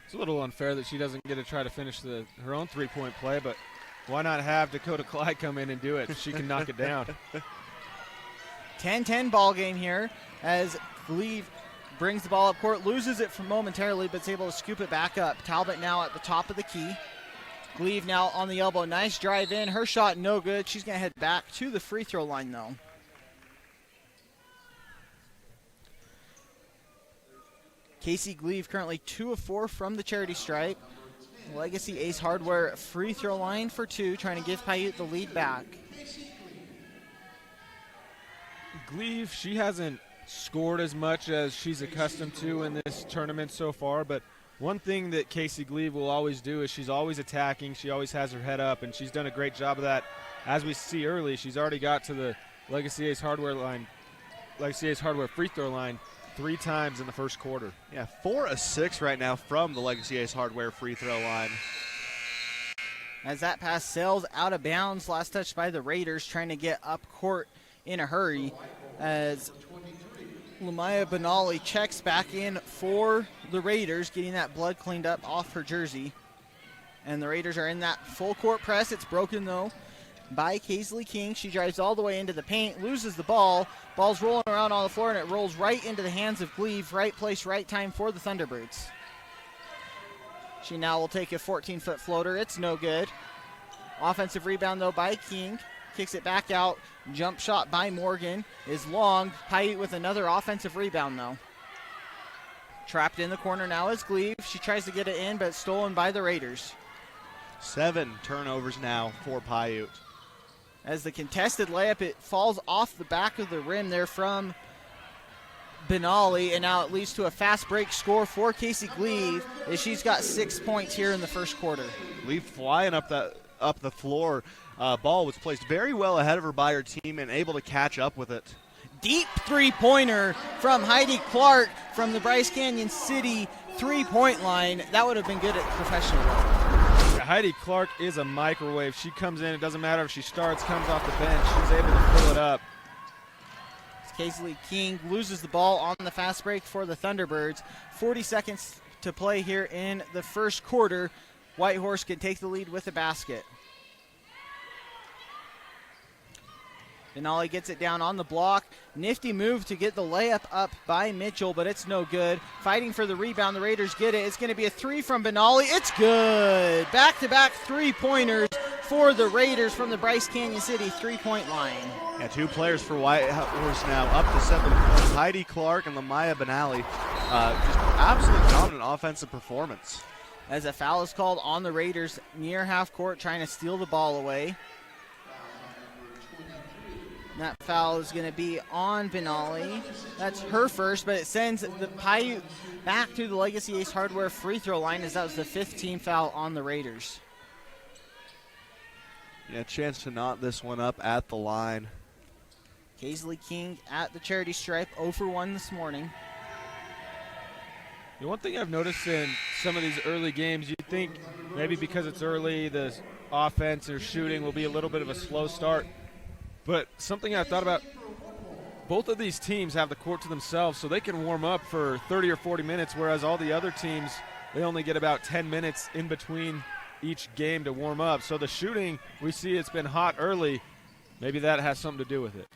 It's a little unfair that she doesn't get to try to finish her own three-point play, but why not have Dakota Clyde come in and do it? She can knock it down. 10-10 ball game here as Gleave brings the ball up court, loses it for momentarily, but is able to scoop it back up. Talbot now at the top of the key. Gleave now on the elbow. Nice drive in. Her shot no good. She's going to head back to the free throw line, though. Casey Gleave currently 2 of 4 from the charity stripe. Legacy Ace Hardware free throw line for 2, trying to give Piute the lead back. Gleave, she hasn't scored as much as she's accustomed to in this tournament so far, but one thing that Casey Gleave will always do is she's always attacking. She always has her head up, and she's done a great job of that. As we see early, she's already got to the Legacy Ace Hardware free throw line 3 times in the first quarter. Yeah, 4 of 6 right now from the Legacy Ace Hardware free throw line. As that pass sails out of bounds, last touch by the Raiders, trying to get up court in a hurry as Lamaya Benali checks back in for the Raiders, getting that blood cleaned up off her jersey. And the Raiders are in that full court press. It's broken, though, by Kaisley King. She drives all the way into the paint, loses the ball. Ball's rolling around on the floor, and it rolls right into the hands of Gleave. Right place, right time for the Thunderbirds. She now will take a 14-foot floater. It's no good. Offensive rebound, though, by King. Kicks it back out. Jump shot by Morgan is long. Piute with another offensive rebound, though. Trapped in the corner now is Gleave. She tries to get it in, but stolen by the Raiders. 7 turnovers now for Piute. As the contested layup, it falls off the back of the rim there from Benali, and now it leads to a fast break score for Casey Gleave as she's got 6 points here in the first quarter. Gleave flying up the floor. Ball was placed very well ahead of her by her team and able to catch up with it. Deep three-pointer from Heidi Clark from the Bryce Canyon City three-point line. That would have been good at professional level. Heidi Clark is a microwave. She comes in, it doesn't matter if she starts, comes off the bench, she's able to fill it up. Kaisley King loses the ball on the fast break for the Thunderbirds. 40 seconds to play here in the first quarter. Whitehorse can take the lead with the basket. Benali gets it down on the block. Nifty move to get the layup up by Mitchell, but it's no good. Fighting for the rebound, the Raiders get it. It's going to be a three from Benali. It's good. Back-to-back three-pointers for the Raiders from the Bryce Canyon City three-point line. Yeah, 2 players for Whitehorse now, up to 7 points. Heidi Clark and Lamaya Benali. Just absolutely dominant offensive performance. As a foul is called on the Raiders near half court, trying to steal the ball away. That foul is going to be on Benali. That's her first, but it sends the Piute back to the Legacy Ace Hardware free throw line as that was the 5th team foul on the Raiders. Yeah, chance to knot this one up at the line. Kaisley King at the charity stripe, 0 for 1 this morning. The one thing I've noticed in some of these early games, you think maybe because it's early, the offense or shooting will be a little bit of a slow start. But something I thought about, both of these teams have the court to themselves, so they can warm up for 30 or 40 minutes, whereas all the other teams, they only get about 10 minutes in between each game to warm up. So the shooting, we see it's been hot early. Maybe that has something to do with it.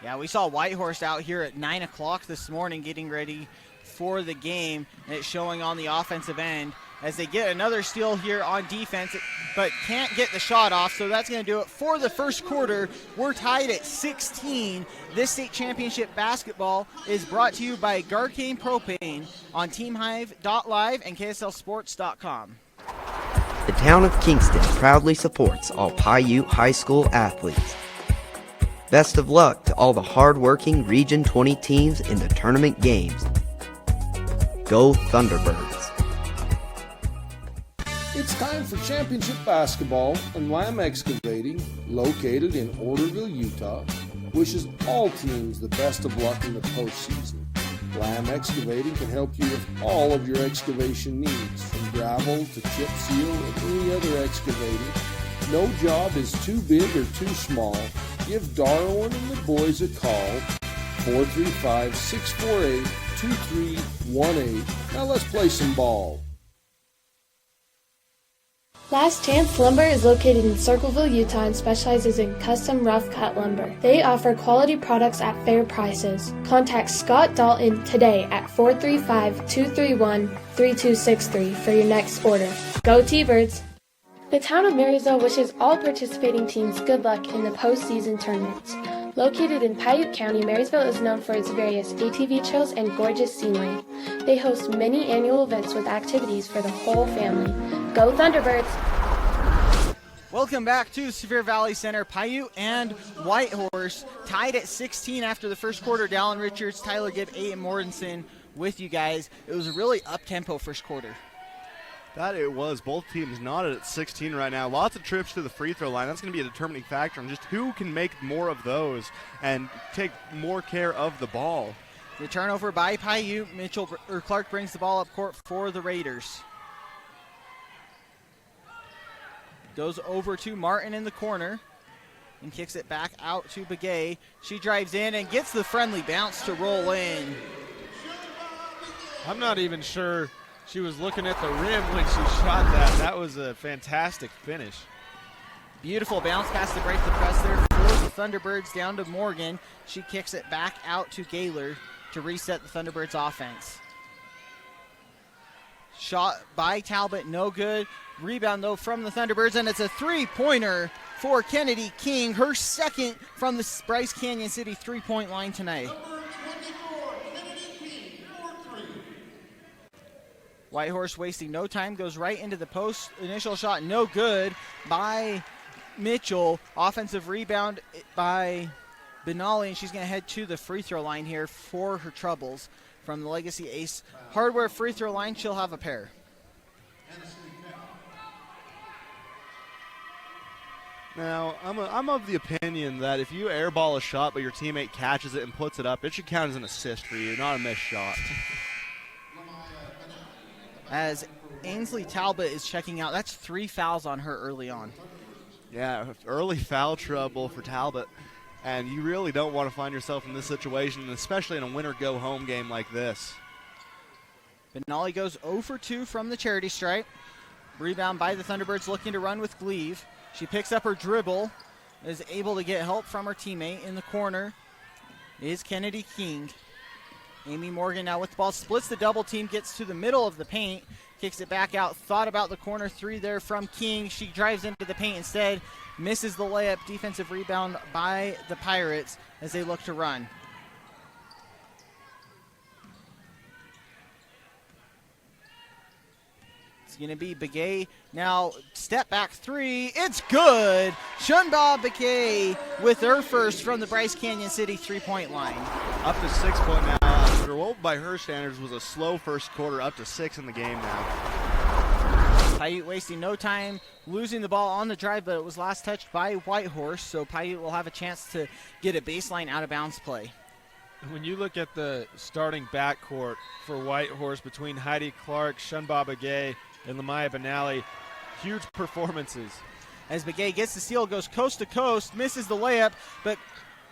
Yeah, we saw Whitehorse out here at 9 o'clock this morning getting ready for the game, and it's showing on the offensive end as they get another steal here on defense, but can't get the shot off, so that's going to do it for the first quarter. We're tied at 16. This state championship basketball is brought to you by Garcane Propane on TeamHive.live and KSLSports.com. The town of Kingston proudly supports all Piute High School athletes. Best of luck to all the hard-working Region 20 teams in the tournament games. Go Thunderbirds. It's time for championship basketball, and Lamb Excavating, located in Orderville, Utah, wishes all teams the best of luck in the postseason. Lamb Excavating can help you with all of your excavation needs, from gravel to chip seal and any other excavating. No job is too big or too small. Give Darwin and the boys a call, 435-648-2318. Now let's play some ball. Last Chance Lumber is located in Circleville, Utah and specializes in custom rough cut lumber. They offer quality products at fair prices. Contact Scott Dalton today at 435-231-3263 for your next order. Go T-Birds! The town of Marysville wishes all participating teams good luck in the postseason tournaments. Located in Piute County, Marysville is known for its various ATV trails and gorgeous scenery. They host many annual events with activities for the whole family. Go Thunderbirds! Welcome back to Sevier Valley Center. Piute and Whitehorse tied at 16 after the first quarter. Dallin Richards, Tyler Gibb, Aiden Mortensen with you guys. It was a really up-tempo first quarter. That it was. Both teams knotted at 16 right now. Lots of trips to the free throw line. That's going to be a determining factor on just who can make more of those and take more care of the ball. The turnover by Piute. Clark brings the ball up court for the Raiders. Goes over to Martin in the corner and kicks it back out to Begay. She drives in and gets the friendly bounce to roll in. I'm not even sure she was looking at the rim when she shot that. That was a fantastic finish. Beautiful bounce pass to break the press there for the Thunderbirds down to Morgan. She kicks it back out to Gaylor to reset the Thunderbirds offense. Shot by Talbot, no good. Rebound, though, from the Thunderbirds, and it's a three-pointer for Kennedy King, her second from the Bryce Canyon City three-point line tonight. Whitehorse wasting no time, goes right into the post. Initial shot, no good by Mitchell. Offensive rebound by Benali, and she's going to head to the free throw line here for her troubles. From the Legacy Ace Hardware free throw line, she'll have a pair. Now, I'm of the opinion that if you airball a shot but your teammate catches it and puts it up, it should count as an assist for you, not a missed shot. As Ainsley Talbot is checking out, that's 3 fouls on her early on. Yeah, early foul trouble for Talbot. And you really don't want to find yourself in this situation, especially in a winner-go-home game like this. Benali goes 0 for 2 from the charity stripe. Rebound by the Thunderbirds looking to run with Gleave. She picks up her dribble, is able to get help from her teammate. In the corner is Kennedy King. Amy Morgan now with the ball, splits the double team, gets to the middle of the paint, kicks it back out, thought about the corner three there from King. She drives into the paint instead, misses the layup. Defensive rebound by the Pirates as they look to run. It's going to be Begay. Now, step back three. It's good. Shunba Begay with her first from the Bryce Canyon City three-point line. Up to 6 point now. After what by her standards was a slow first quarter, up to 6 in the game now. Piute wasting no time, losing the ball on the drive, but it was last touched by Whitehorse, so Piute will have a chance to get a baseline out-of-bounds play. When you look at the starting backcourt for Whitehorse between Heidi Clark, Shunba Begay, and Lamaya Benali, huge performances. As Begay gets the steal, goes coast to coast, misses the layup, but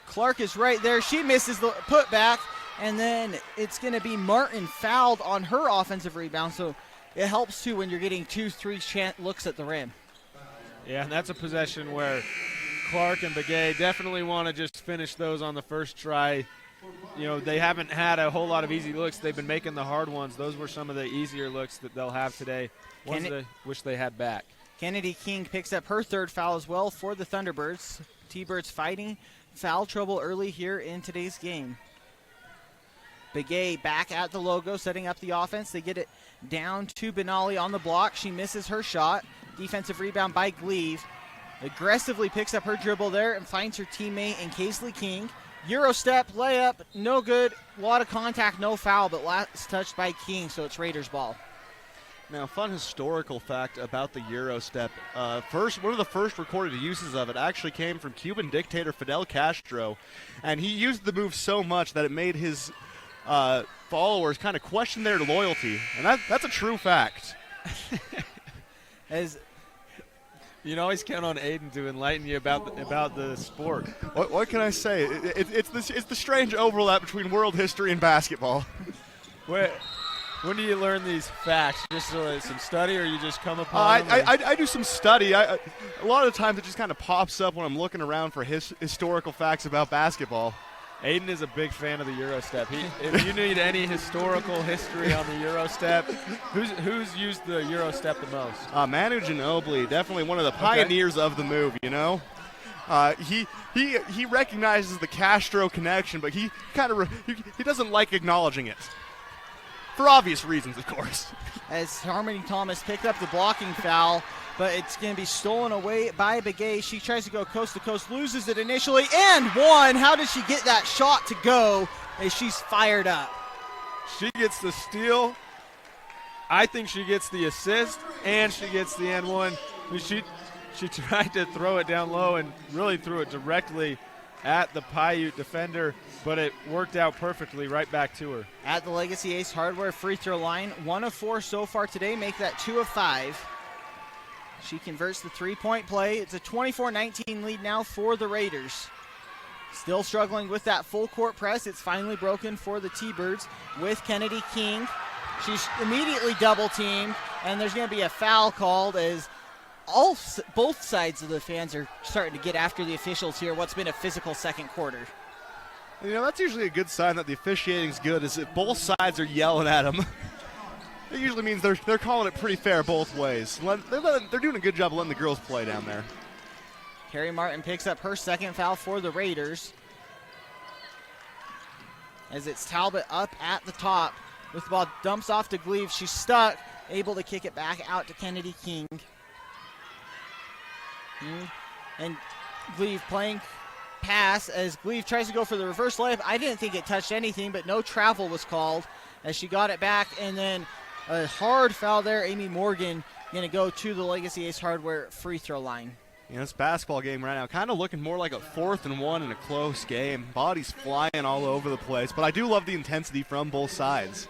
Clark is right there. She misses the putback, and then it's going to be Martin fouled on her offensive rebound, so it helps too when you're getting 2-3 looks at the rim. Yeah, and that's a possession where Clark and Begay definitely want to just finish those on the first try. You know, they haven't had a whole lot of easy looks. They've been making the hard ones. Those were some of the easier looks that they'll have today. Ones they wish they had back. Kennedy King picks up her third foul as well for the Thunderbirds. T-Birds fighting foul trouble early here in today's game. Begay back at the logo, setting up the offense. They get it down to Benali on the block. She misses her shot. Defensive rebound by Gleave. Aggressively picks up her dribble there and finds her teammate in Casely King. Euro step, layup, no good. A lot of contact, no foul, but last touched by King, so it's Raiders ball. Now, fun historical fact about the Euro step. One of the first recorded uses of it actually came from Cuban dictator Fidel Castro, and he used the move so much that it made his followers kind of question their loyalty, and that's a true fact. As you can always count on Aiden to enlighten you about the sport. What can I say? It's the strange overlap between world history and basketball. When do you learn these facts? Just some study, or you just come upon them? I do some study. A lot of the times it just kind of pops up when I'm looking around for historical facts about basketball. Aiden is a big fan of the Eurostep. If you need any historical history on the Eurostep, who's used the Eurostep the most? Manu Ginobili, definitely one of the pioneers of the move, you know. He recognizes the Castro connection, but he doesn't like acknowledging it. For obvious reasons, of course. As Harmony Thomas picked up the blocking foul, but it's going to be stolen away by Begay. She tries to go coast to coast, loses it initially, and one. How does she get that shot to go as she's fired up? She gets the steal. I think she gets the assist, and she gets the and one. She tried to throw it down low and really threw it directly at the Piute defender, but it worked out perfectly right back to her. At the Legacy Ace Hardware free throw line, 1 of 4 so far today, make that 2 of 5. She converts the three-point play. It's a 24-19 lead now for the Raiders. Still struggling with that full court press. It's finally broken for the T-Birds with Kennedy King. She's immediately double teamed, and there's going to be a foul called as both sides of the fans are starting to get after the officials here. What's been a physical second quarter. You know, that's usually a good sign that the officiating's good, is if both sides are yelling at them. It usually means they're calling it pretty fair both ways. They're doing a good job of letting the girls play down there. Carrie Martin picks up her second foul for the Raiders. As it's Talbot up at the top with the ball, dumps off to Gleave. She's stuck, able to kick it back out to Kennedy King. And Gleave playing pass as Gleave tries to go for the reverse layup. I didn't think it touched anything, but no travel was called as she got it back. And then a hard foul there. Amy Morgan going to go to the Legacy Ace Hardware free throw line. This basketball game right now kind of looking more like a 4th and 1 in a close game. Bodies flying all over the place, but I do love the intensity from both sides.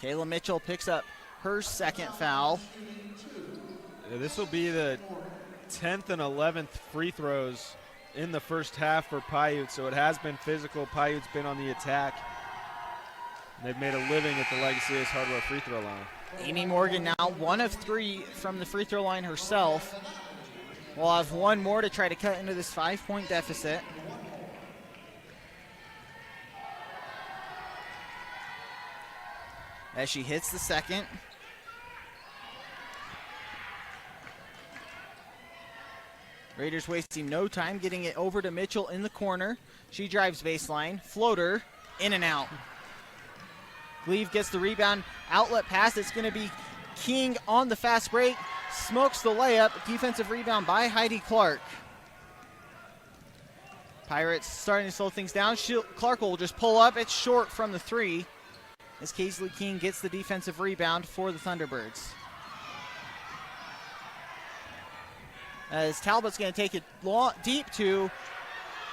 Kayla Mitchell picks up her second foul. Yeah, this will be the 10th and 11th free throws in the first half for Piute, so it has been physical. Piute's been on the attack. They've made a living at the Legacy Ace Hardware free throw line. Amy Morgan now 1 of 3 from the free throw line herself. We'll have one more to try to cut into this 5-point deficit. As she hits the second. Raiders wasting no time getting it over to Mitchell in the corner. She drives baseline, floater, in and out. Gleave gets the rebound, outlet pass. It's going to be King on the fast break. Smokes the layup. Defensive rebound by Heidi Clark. Pirates starting to slow things down. Clark will just pull up. It's short from the 3 as Kaisley King gets the defensive rebound for the Thunderbirds. As Talbot's going to take it deep 2.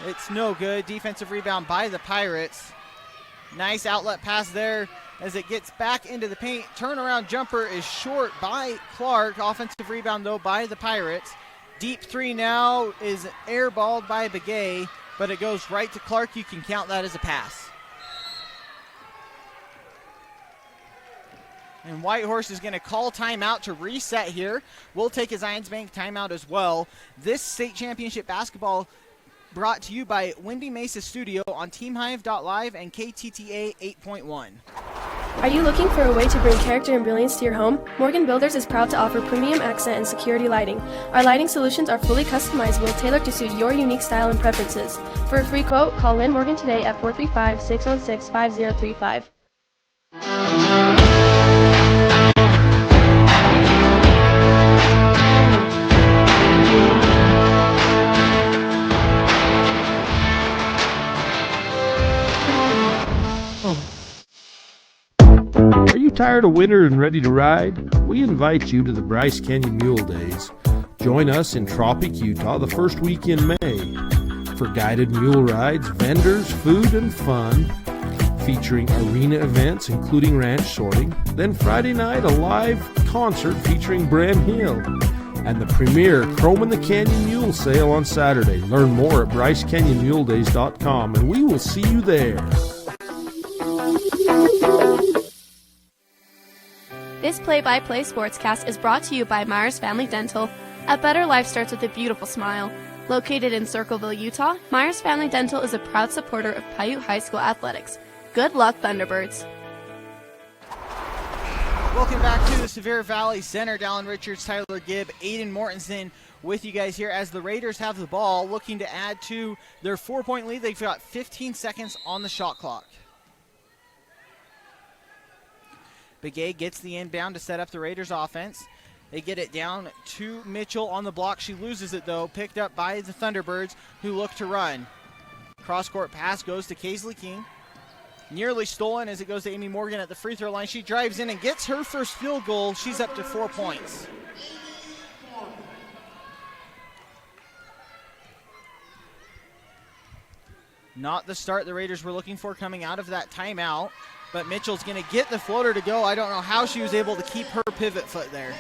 It's no good. Defensive rebound by the Pirates. Nice outlet pass there as it gets back into the paint. Turnaround jumper is short by Clark. Offensive rebound, though, by the Pirates. Deep 3 now is airballed by Begay, but it goes right to Clark. You can count that as a pass. And Whitehorse is going to call timeout to reset here. We'll take a Zions Bank timeout as well. This state championship basketball brought to you by Windy Mesa Studio on TeamHive.live and KTTA 8.1. Are you looking for a way to bring character and brilliance to your home? Morgan Builders is proud to offer premium accent and security lighting. Our lighting solutions are fully customizable, tailored to suit your unique style and preferences. For a free quote, call Lynn Morgan today at 435-606-5035. Are you tired of winter and ready to ride? We invite you to the Bryce Canyon Mule Days. Join us in Tropic, Utah the first week in May for guided mule rides, vendors, food, and fun, featuring arena events including ranch sorting. Then Friday night, a live concert featuring Bram Hill. And the premier Chrome in the Canyon Mule Sale on Saturday. Learn more at BryceCanyonMuleDays.com, and we will see you there. This play-by-play sportscast is brought to you by Myers Family Dental. A better life starts with a beautiful smile. Located in Circleville, Utah, Myers Family Dental is a proud supporter of Piute High School athletics. Good luck, Thunderbirds. Welcome back to the Sevier Valley Center. Dallin Richards, Tyler Gibb, Aiden Mortensen with you guys here as the Raiders have the ball, looking to add to their 4-point lead. They've got 15 seconds on the shot clock. Begay gets the inbound to set up the Raiders offense. They get it down to Mitchell on the block. She loses it, though, picked up by the Thunderbirds, who look to run. Cross-court pass goes to Kaisley King. Nearly stolen as it goes to Amy Morgan at the free throw line. She drives in and gets her first field goal. She's up to 4 points. Not the start the Raiders were looking for coming out of that timeout. But Mitchell's going to get the floater to go. I don't know how she was able to keep her pivot foot there.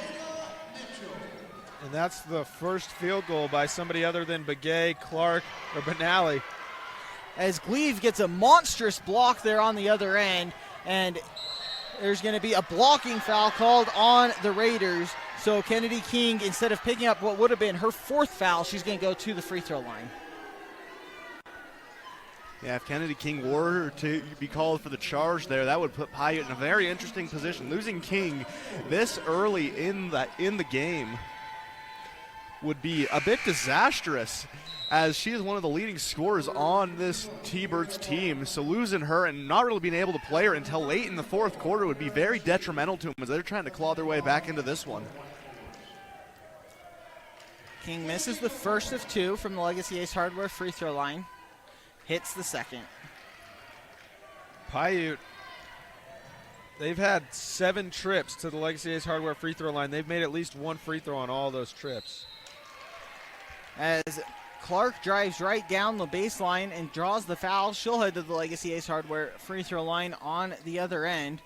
And that's the first field goal by somebody other than Begay, Clark, or Benally. As Gleave gets a monstrous block there on the other end, and there's going to be a blocking foul called on the Raiders. So Kennedy King, instead of picking up what would have been her 4th foul, she's going to go to the free throw line. Yeah, if Kennedy King were to be called for the charge there, that would put Piute in a very interesting position. Losing King this early in the game would be a bit disastrous, as she is one of the leading scorers on this T-Birds team. So losing her and not really being able to play her until late in the 4th quarter would be very detrimental to them as they're trying to claw their way back into this one. King misses the first of two from the Legacy Ace Hardware free throw line. Hits the second. Piute, they've had 7 trips to the Legacy Ace Hardware free throw line. They've made at least one free throw on all those trips. As Clark drives right down the baseline and draws the foul, she'll head to the Legacy Ace Hardware free throw line on the other end.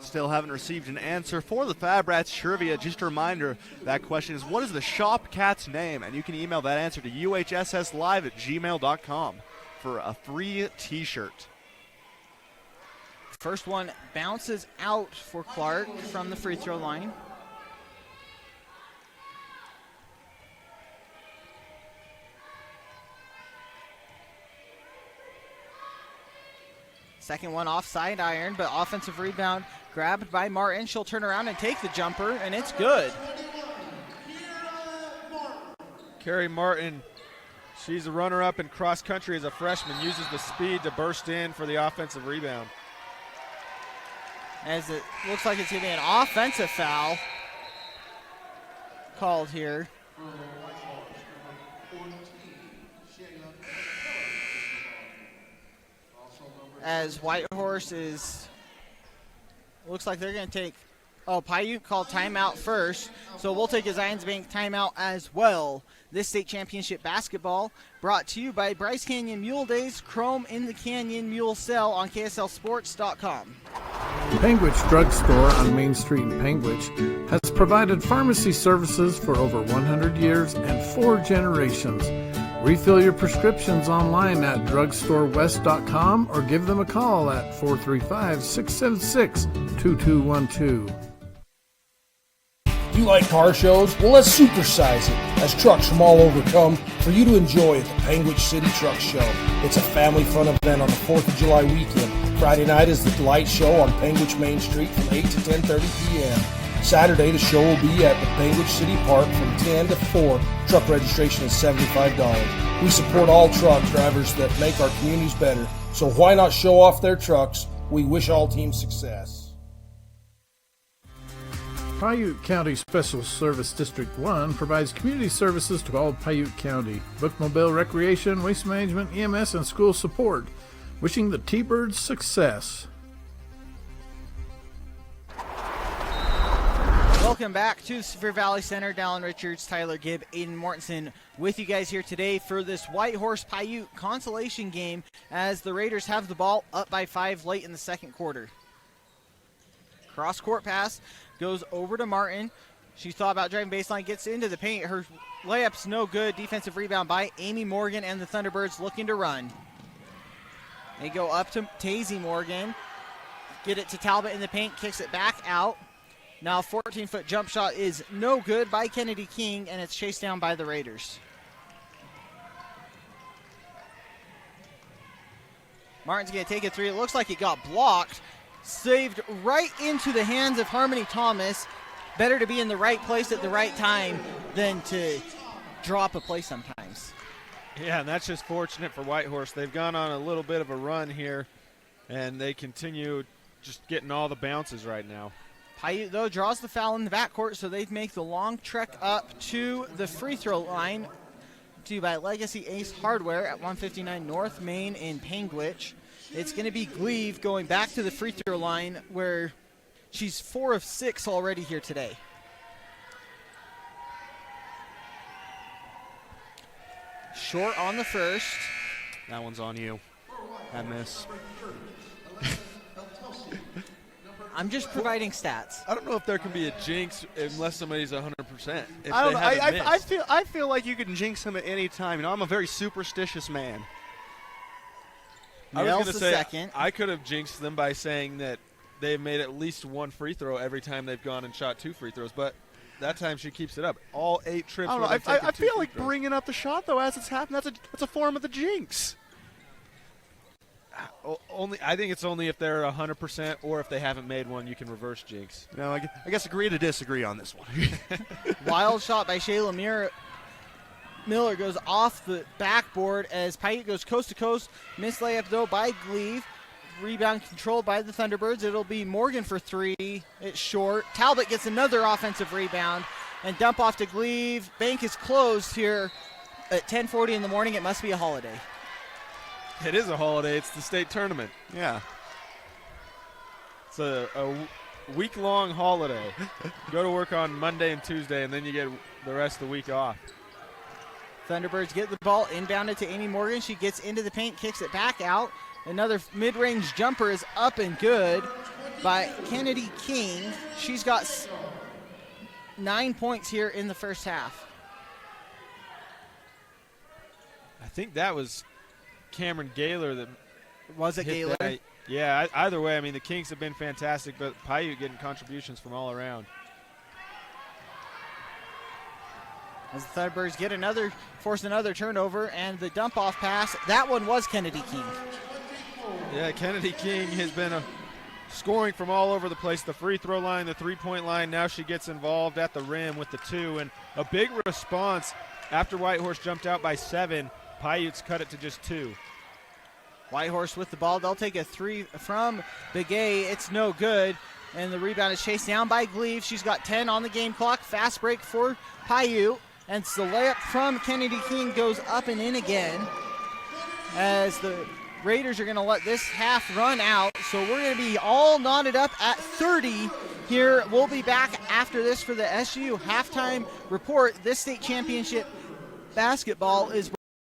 Still haven't received an answer for the Fab Rats trivia. Just a reminder, that question is, what is the shop cat's name? And you can email that answer to uhsslive@gmail.com for a free t-shirt. First one bounces out for Clark from the free throw line. Second one offside iron, but offensive rebound grabbed by Martin. She'll turn around and take the jumper, and it's good. Carrie Martin, she's a runner-up in cross country as a freshman, uses the speed to burst in for the offensive rebound. As it looks like it's going to be an offensive foul called here. As Whitehorse looks like they're going to take, Piute called timeout first, so we'll take a Zions Bank timeout as well. This state championship basketball brought to you by Bryce Canyon Mule Days, Chrome in the Canyon Mule Sale on KSLSports.com. Panguitch Drug Store on Main Street in Panguitch has provided pharmacy services for over 100 years and 4 generations. Refill your prescriptions online at drugstorewest.com or give them a call at 435-676-2212. You like car shows? Well, let's supersize it as trucks from all over come for you to enjoy at the Panguitch City Truck Show. It's a family fun event on the 4th of July weekend. Friday night is the light show on Panguitch Main Street from 8 to 10:30 p.m. Saturday, the show will be at the Panguitch City Park from 10 to 4. Truck registration is $75. We support all truck drivers that make our communities better, so why not show off their trucks? We wish all teams success. Piute County Special Service District 1 provides community services to all Piute County. Bookmobile recreation, waste management, EMS, and school support. Wishing the T-Birds success. Welcome back to Severe Valley Center. Dallin Richards, Tyler Gibb, Aiden Mortensen with you guys here today for this Whitehorse Piute consolation game as the Raiders have the ball up by 5 late in the second quarter. Cross-court pass goes over to Martin. She thought about driving baseline, gets into the paint. Her layup's no good. Defensive rebound by Amy Morgan and the Thunderbirds looking to run. They go up to Tazy Morgan. Get it to Talbot in the paint, kicks it back out. Now 14-foot jump shot is no good by Kennedy King, and it's chased down by the Raiders. Martin's going to take a three. It looks like it got blocked. Saved right into the hands of Harmony Thomas. Better to be in the right place at the right time than to drop a play sometimes. Yeah, and that's just fortunate for Whitehorse. They've gone on a little bit of a run here, and they continue just getting all the bounces right now. Piute, though, draws the foul in the backcourt, so they make the long trek up to the free throw line to by Legacy Ace Hardware at 159 North Main in Panguitch. It's going to be Gleave going back to the free throw line where she's 4 of 6 already here today. Short on the first. That one's on you. That miss. I'm just providing stats. I don't know if there can be a jinx unless somebody's 100%. I don't know. I feel like you can jinx him at any time. You know, I'm a very superstitious man. I was going to say, second. I could have jinxed them by saying that they've made at least one free throw every time they've gone and shot 2 free throws, but that time she keeps it up. All 8 trips. I don't know. I feel like bringing up the shot, though, as it's happened, that's a form of the jinx. I think it's only if they're 100% or if they haven't made one, you can reverse jinx. No, I guess agree to disagree on this one. Wild shot by Shayla Miller goes off the backboard as Piute goes coast to coast. Missed layup, though, by Gleave. Rebound controlled by the Thunderbirds. It'll be Morgan for 3. It's short. Talbot gets another offensive rebound and dump off to Gleave. Bank is closed here at 10:40 in the morning. It must be a holiday. It is a holiday. It's the state tournament. Yeah. It's a week-long holiday. Go to work on Monday and Tuesday, and then you get the rest of the week off. Thunderbirds get the ball inbounded to Amy Morgan. She gets into the paint, kicks it back out. Another mid-range jumper is up and good by Kennedy King. She's got 9 points here in the first half. I think that was Cameron Gaylor that was it Gaylor? That. Yeah, either way, I mean, the Kings have been fantastic, but Piute getting contributions from all around. As the Thunderbirds force another turnover, and the dump-off pass, that one was Kennedy King. Yeah, Kennedy King has been scoring from all over the place. The free throw line, the three-point line. Now she gets involved at the rim with the 2, and a big response after Whitehorse jumped out by 7. Piute's cut it to just 2. Whitehorse with the ball. They'll take a 3 from Begay. It's no good, and the rebound is chased down by Gleave. She's got 10 on the game clock. Fast break for Piute, and the layup from Kennedy King goes up and in again as the Raiders are going to let this half run out. So we're going to be all knotted up at 30 here. We'll be back after this for the SU halftime report. This state championship basketball is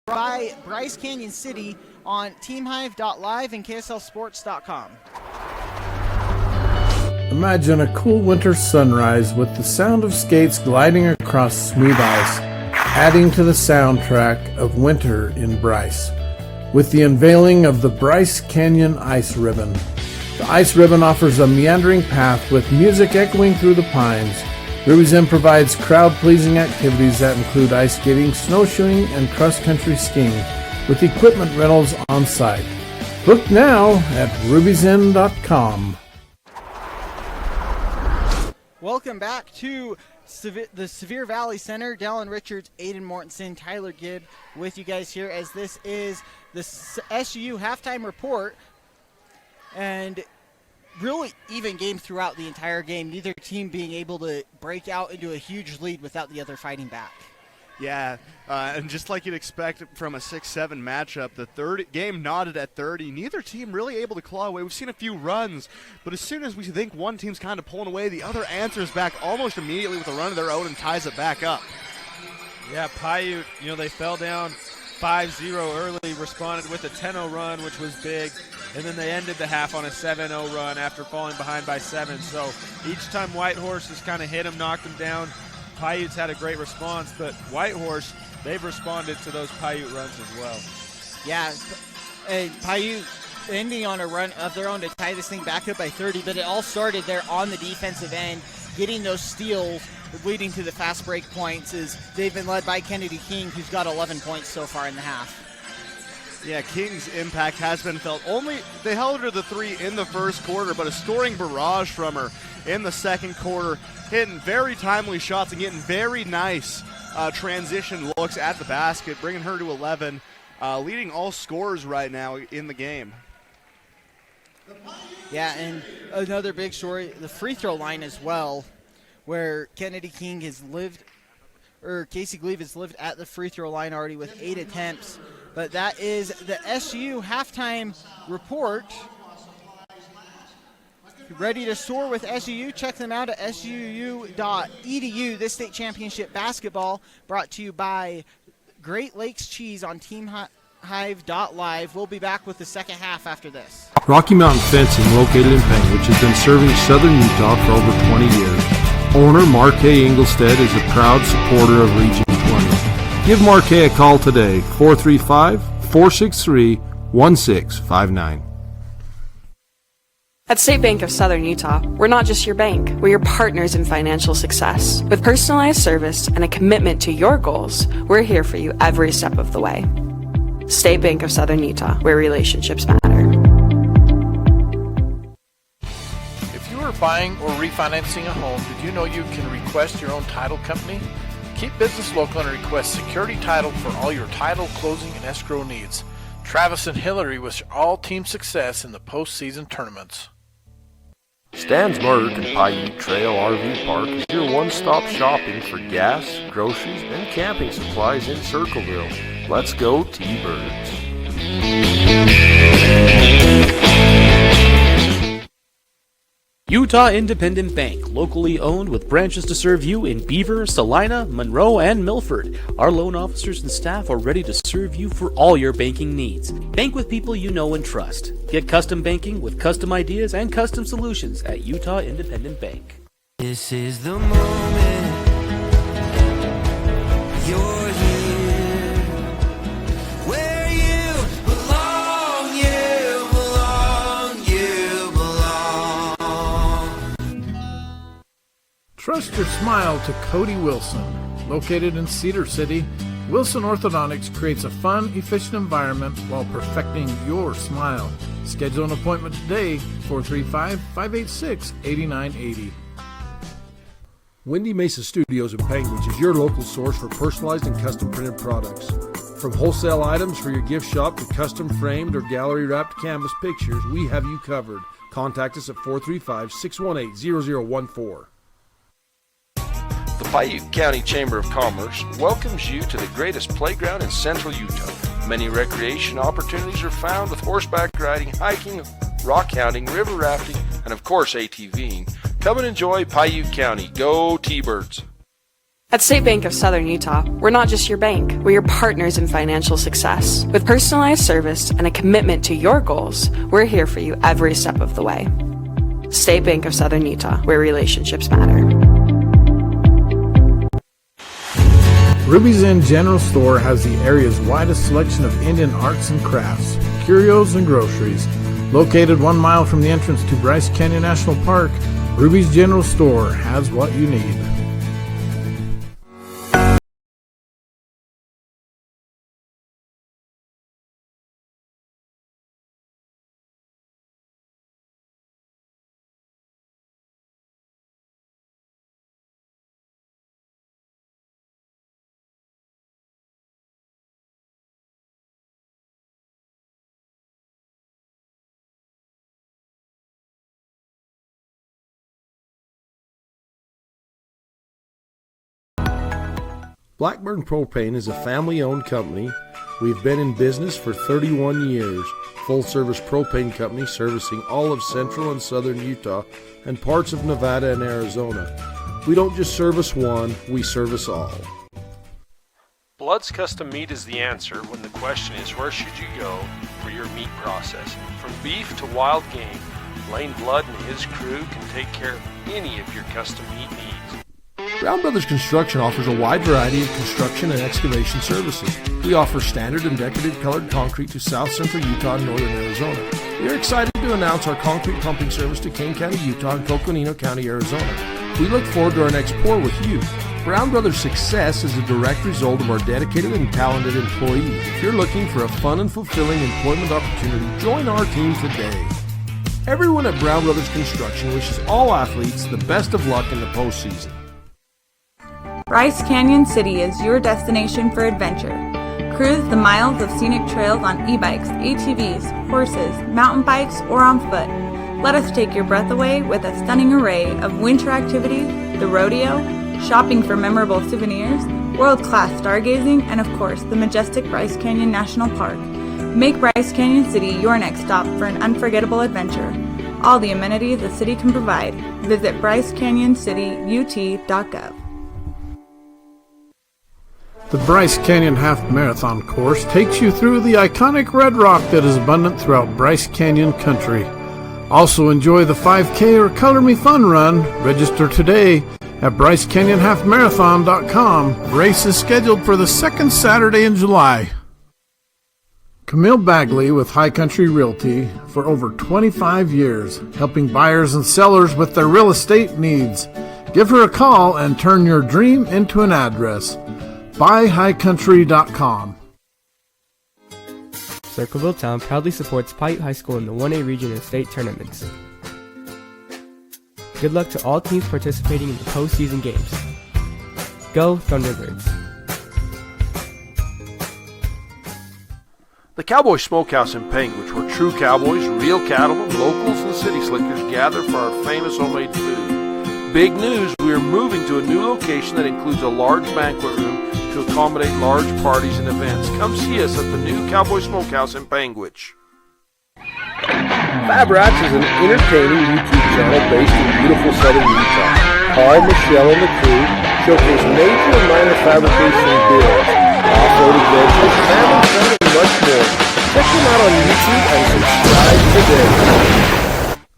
by Bryce Canyon City on teamhive.live and KSLsports.com. Imagine a cool winter sunrise with the sound of skates gliding across smooth ice, adding to the soundtrack of winter in Bryce. With the unveiling of the Bryce Canyon Ice Ribbon. The Ice Ribbon offers a meandering path with music echoing through the pines. Ruby's Inn provides crowd-pleasing activities that include ice skating, snowshoeing, and cross-country skiing, with equipment rentals on site. Book now at ruby'sinn.com. Welcome back to the Sevier Valley Center. Dallin Richards, Aiden Mortensen, Tyler Gibb with you guys here as this is the SU halftime report. And really even game throughout the entire game, neither team being able to break out into a huge lead without the other fighting back. Yeah, and just like you'd expect from a 6-7 matchup, the third game knotted at 30. Neither team really able to claw away. We've seen a few runs, but as soon as we think one team's kind of pulling away, the other answers back almost immediately with a run of their own and ties it back up. Yeah, Piute, they fell down 5-0 early, responded with a 10-0 run, which was big, and then they ended the half on a 7-0 run after falling behind by 7. So each time Whitehorse has kind of hit them, knocked them down, Piute's had a great response, but Whitehorse, they've responded to those Piute runs as well. Yeah, and Piute ending on a run of their own to tie this thing back up by 30, but it all started there on the defensive end, getting those steals, leading to the fast break points. Is they've been led by Kennedy King, who's got 11 points so far in the half. Yeah, King's impact has been felt. They held her to 3 in the first quarter, but a scoring barrage from her in the second quarter, hitting very timely shots and getting very nice transition looks at the basket, bringing her to 11, leading all scorers right now in the game. Yeah, and another big story, the free throw line as well, where Kennedy King has lived, or Casey Gleave has lived at the free throw line already with 8 attempts. But that is the SU halftime report. Ready to soar with SUU? Check them out at suu.edu. This state championship basketball brought to you by Great Lakes Cheese on teamhive.live. We'll be back with the second half after this. Rocky Mountain Fencing, located in Payne, which has been serving southern Utah for over 20 years. Owner Marquet Engelstead is a proud supporter of Region 20. Give Marquet a call today, 435-463-1659. At State Bank of Southern Utah, we're not just your bank, we're your partners in financial success. With personalized service and a commitment to your goals, we're here for you every step of the way. State Bank of Southern Utah, where relationships matter. If you are buying or refinancing a home, did you know you can request your own title company? Keep business local and request security title for all your title, closing, and escrow needs. Travis and Hillary wish all team success in the postseason tournaments. Stansburg and Piute Trail RV Park is your one-stop shopping for gas, groceries, and camping supplies in Circleville. Let's go T-Birds. Utah Independent Bank, locally owned with branches to serve you in Beaver, Salina, Monroe, and Milford. Our loan officers and staff are ready to serve you for all your banking needs. Bank with people you know and trust. Get custom banking with custom ideas and custom solutions at Utah Independent Bank. This is the moment. You're here. Where you belong, you belong, you belong. Trust your smile to Cody Wilson. Located in Cedar City, Wilson Orthodontics creates a fun, efficient environment while perfecting your smile. Schedule an appointment today, 435-586-8980. Windy Mesa Studios in Panguitch is your local source for personalized and custom printed products. From wholesale items for your gift shop to custom framed or gallery wrapped canvas pictures, we have you covered. Contact us at 435-618-0014. The Piute County Chamber of Commerce welcomes you to the greatest playground in central Utah. Many recreation opportunities are found with horseback riding, hiking, rock hounding, river rafting, and of course ATVing. Come and enjoy Piute County. Go T-Birds! At State Bank of Southern Utah, we're not just your bank, we're your partners in financial success. With personalized service and a commitment to your goals, we're here for you every step of the way. State Bank of Southern Utah, where relationships matter. Ruby's Inn General Store has the area's widest selection of Indian arts and crafts, curios, and groceries. Located 1 mile from the entrance to Bryce Canyon National Park, Ruby's General Store has what you need. Blackburn Propane is a family-owned company. We've been in business for 31 years. Full-service propane company servicing all of central and southern Utah and parts of Nevada and Arizona. We don't just service one, we service all. Blood's Custom Meat is the answer when the question is where should you go for your meat processing. From beef to wild game, Lane Blood and his crew can take care of any of your custom meat needs. Brown Brothers Construction offers a wide variety of construction and excavation services. We offer standard and decorative colored concrete to south central Utah and northern Arizona. We are excited to announce our concrete pumping service to Kane County, Utah and Coconino County, Arizona. We look forward to our next pour with you. Brown Brothers' success is a direct result of our dedicated and talented employees. If you're looking for a fun and fulfilling employment opportunity, join our team today. Everyone at Brown Brothers Construction wishes all athletes the best of luck in the postseason. Bryce Canyon City is your destination for adventure. Cruise the miles of scenic trails on e-bikes, ATVs, horses, mountain bikes, or on foot. Let us take your breath away with a stunning array of winter activities, the rodeo, shopping for memorable souvenirs, world-class stargazing, and of course, the majestic Bryce Canyon National Park. Make Bryce Canyon City your next stop for an unforgettable adventure. All the amenities the city can provide. Visit bryceCanyonCityUT.gov. The Bryce Canyon Half Marathon course takes you through the iconic red rock that is abundant throughout Bryce Canyon country. Also enjoy the 5K or Color Me Fun run. Register today at BryceCanyonHalfMarathon.com. Race is scheduled for the second Saturday in July. Camille Bagley with High Country Realty for over 25 years, helping buyers and sellers with their real estate needs. Give her a call and turn your dream into an address. BuyHighCountry.com. Circleville Town proudly supports Piute High School in the 1A region and state tournaments. Good luck to all teams participating in the postseason games. Go Thunderbirds! The Cowboy Smokehouse in Panguitch, where true cowboys, real cattlemen, locals, and city slickers gather for our famous homemade food. Big news, we are moving to a new location that includes a large banquet room to accommodate large parties and events. Come see us at the new Cowboy Smokehouse in Panguitch. Fab Rats is an entertaining YouTube channel based in beautiful southern Utah. Paul, Michelle, and the crew showcase major and minor fabrication builds, off-road adventures, family fun, and much more. Check them out on YouTube and subscribe today.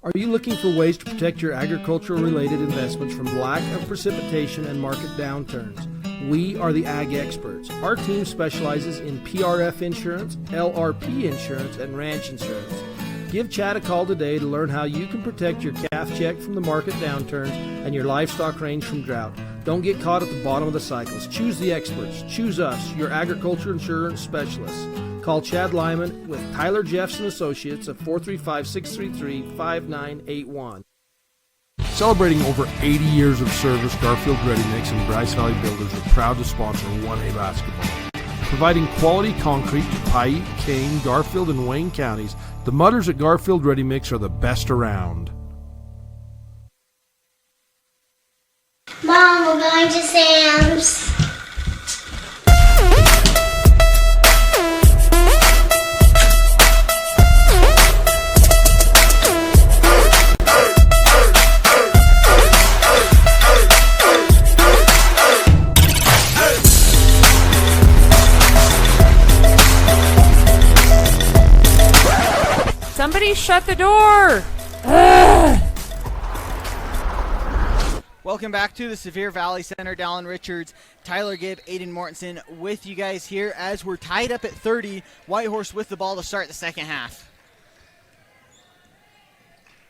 Are you looking for ways to protect your agricultural-related investments from lack of precipitation and market downturns? We are the Ag Experts. Our team specializes in PRF insurance, LRP insurance, and ranch insurance. Give Chad a call today to learn how you can protect your calf check from the market downturns and your livestock range from drought. Don't get caught at the bottom of the cycles. Choose the experts. Choose us, your agriculture insurance specialists. Call Chad Lyman with Tyler Jeffs & Associates at 435-633-5981. Celebrating over 80 years of service, Garfield Ready Mix and Bryce Valley Builders are proud to sponsor 1A basketball. Providing quality concrete to Piute, Kane, Garfield, and Wayne counties, the mudders at Garfield Ready Mix are the best around. Mom, we're going to Sam's. Somebody shut the door! Welcome back to the Sevier Valley Center. Dallin Richards, Tyler Gibb, Aiden Mortensen with you guys here as we're tied up at 30. Whitehorse with the ball to start the second half.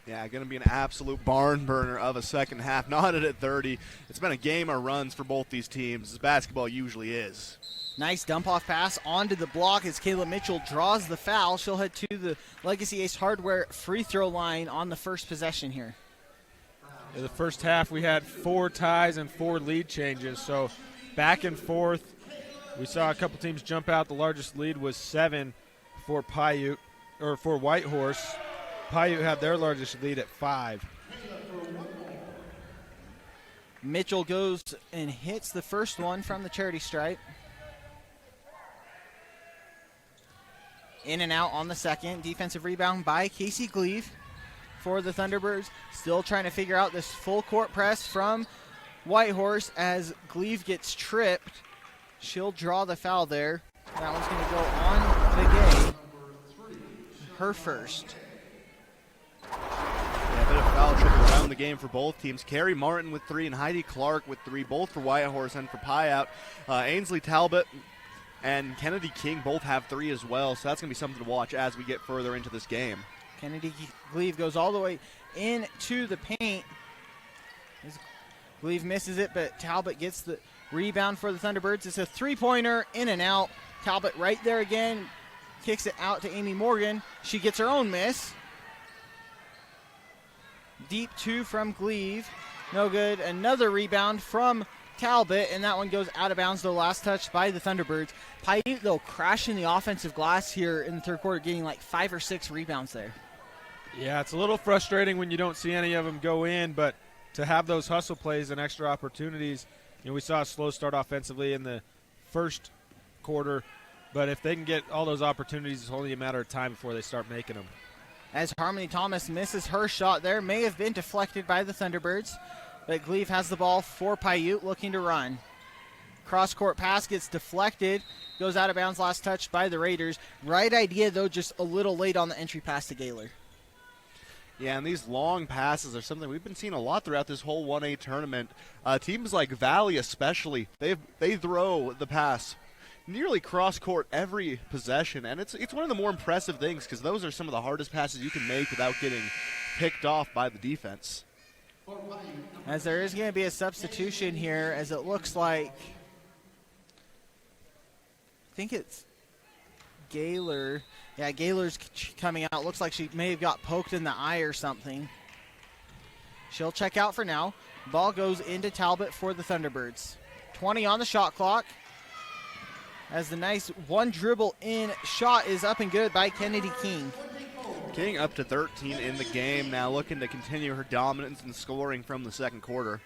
Yeah, going to be an absolute barn burner of a second half. Knotted at 30. It's been a game of runs for both these teams, as basketball usually is. Nice dump-off pass onto the block as Kayla Mitchell draws the foul. She'll head to the Legacy Ace Hardware free throw line on the first possession here. In the first half, we had 4 ties and 4 lead changes, so back and forth. We saw a couple teams jump out. The largest lead was 7 for Piute, or for Whitehorse. Piute had their largest lead at 5. Mitchell goes and hits the first one from the charity stripe. In and out on the second. Defensive rebound by Casey Gleave for the Thunderbirds. Still trying to figure out this full court press from Whitehorse as Gleave gets tripped. She'll draw the foul there. That one's going to go on Begay. Her first. Yeah, a bit of foul trouble around the game for both teams. Carrie Martin with 3 and Heidi Clark with 3, both for Whitehorse and for Piute. Ainsley Talbot and Kennedy King both have 3 as well, so that's going to be something to watch as we get further into this game. Kennedy Gleave goes all the way into the paint. Gleave misses it, but Talbot gets the rebound for the Thunderbirds. It's a three-pointer, in and out. Talbot right there again, kicks it out to Amy Morgan. She gets her own miss. Deep 2 from Gleave. No good. Another rebound from Talbot, and that one goes out of bounds, though last touch by the Thunderbirds. Piute, though, crashing the offensive glass here in the third quarter, getting like 5 or 6 rebounds there. Yeah, it's a little frustrating when you don't see any of them go in, but to have those hustle plays and extra opportunities, we saw a slow start offensively in the first quarter, but if they can get all those opportunities, it's only a matter of time before they start making them. As Harmony Thomas misses her shot there, may have been deflected by the Thunderbirds, but Gleave has the ball for Piute, looking to run. Cross-court pass gets deflected, goes out of bounds, last touch by the Raiders. Right idea, though, just a little late on the entry pass to Gaylor. Yeah, and these long passes are something we've been seeing a lot throughout this whole 1A tournament. Teams like Valley especially, they throw the pass nearly cross-court every possession, and it's one of the more impressive things because those are some of the hardest passes you can make without getting picked off by the defense. As there is going to be a substitution here, as it looks like, I think it's Gaylor. Yeah, Gaylor's coming out. Looks like she may have got poked in the eye or something. She'll check out for now. Ball goes into Talbot for the Thunderbirds. 20 on the shot clock. as the nice one dribble in shot is up and good by Kennedy King. King up to 13 in the game now, looking to continue her dominance in scoring from the second quarter.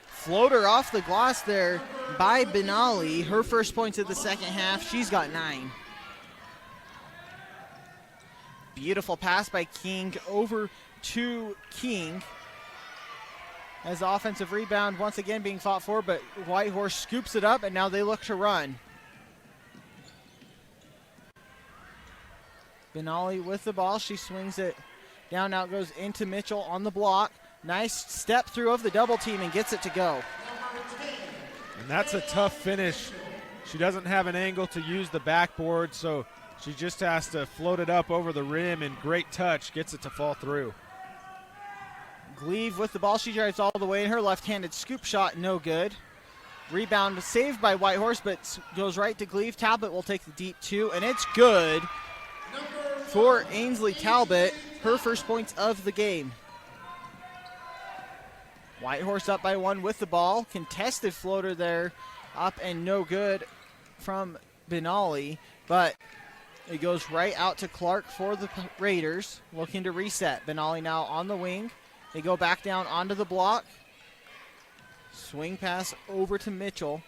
Floater off the glass there by Benali. Her first points of the second half. She's got 9. Beautiful pass by King over to King. As the offensive rebound once again being fought for, but Whitehorse scoops it up and now they look to run. Benali with the ball. She swings it down. Now it goes into Mitchell on the block. Nice step through of the double team and gets it to go. And that's a tough finish. She doesn't have an angle to use the backboard, so she just has to float it up over the rim, and great touch gets it to fall through. Gleave with the ball. She drives all the way in. Her left-handed scoop shot, no good. Rebound saved by Whitehorse, but goes right to Gleave. Talbot will take the deep 2, and it's good for Ainsley Talbot. Her first points of the game. Whitehorse up by 1 with the ball. Contested floater there, up and no good from Benali, but it goes right out to Clark for the Raiders, looking to reset. Benali now on the wing. They go back down onto the block. Swing pass over to Mitchell.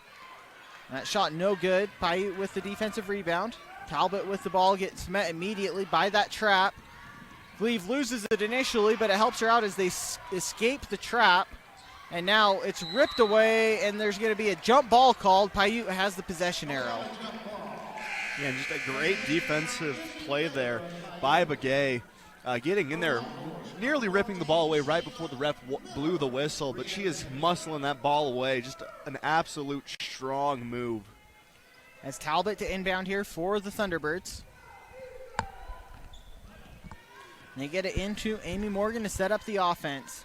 That shot no good. Piute with the defensive rebound. Talbot with the ball gets met immediately by that trap. Gleave loses it initially, but it helps her out as they escape the trap. And now it's ripped away, and there's going to be a jump ball called. Piute has the possession arrow. Yeah, just a great defensive play there by Begay. Getting in there, nearly ripping the ball away right before the ref blew the whistle, but she is muscling that ball away. Just an absolute strong move. As Talbot to inbound here for the Thunderbirds. They get it into Amy Morgan to set up the offense.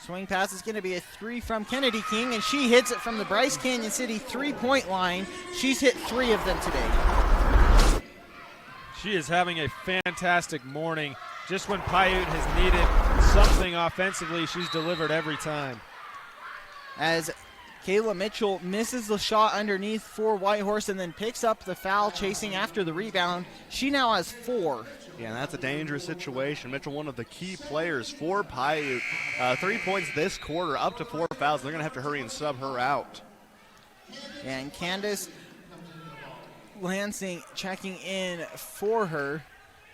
Swing pass is going to be a 3 from Kennedy King, and she hits it from the Bryce Canyon City three-point line. She's hit 3 of them today. She is having a fantastic morning. Just when Piute has needed something offensively, she's delivered every time. As Kayla Mitchell misses the shot underneath for Whitehorse and then picks up the foul chasing after the rebound. She now has 4. Yeah, that's a dangerous situation. Mitchell, one of the key players for Piute. 3 points this quarter, up to 4 fouls. They're going to have to hurry and sub her out. And Candace Lansing checking in for her,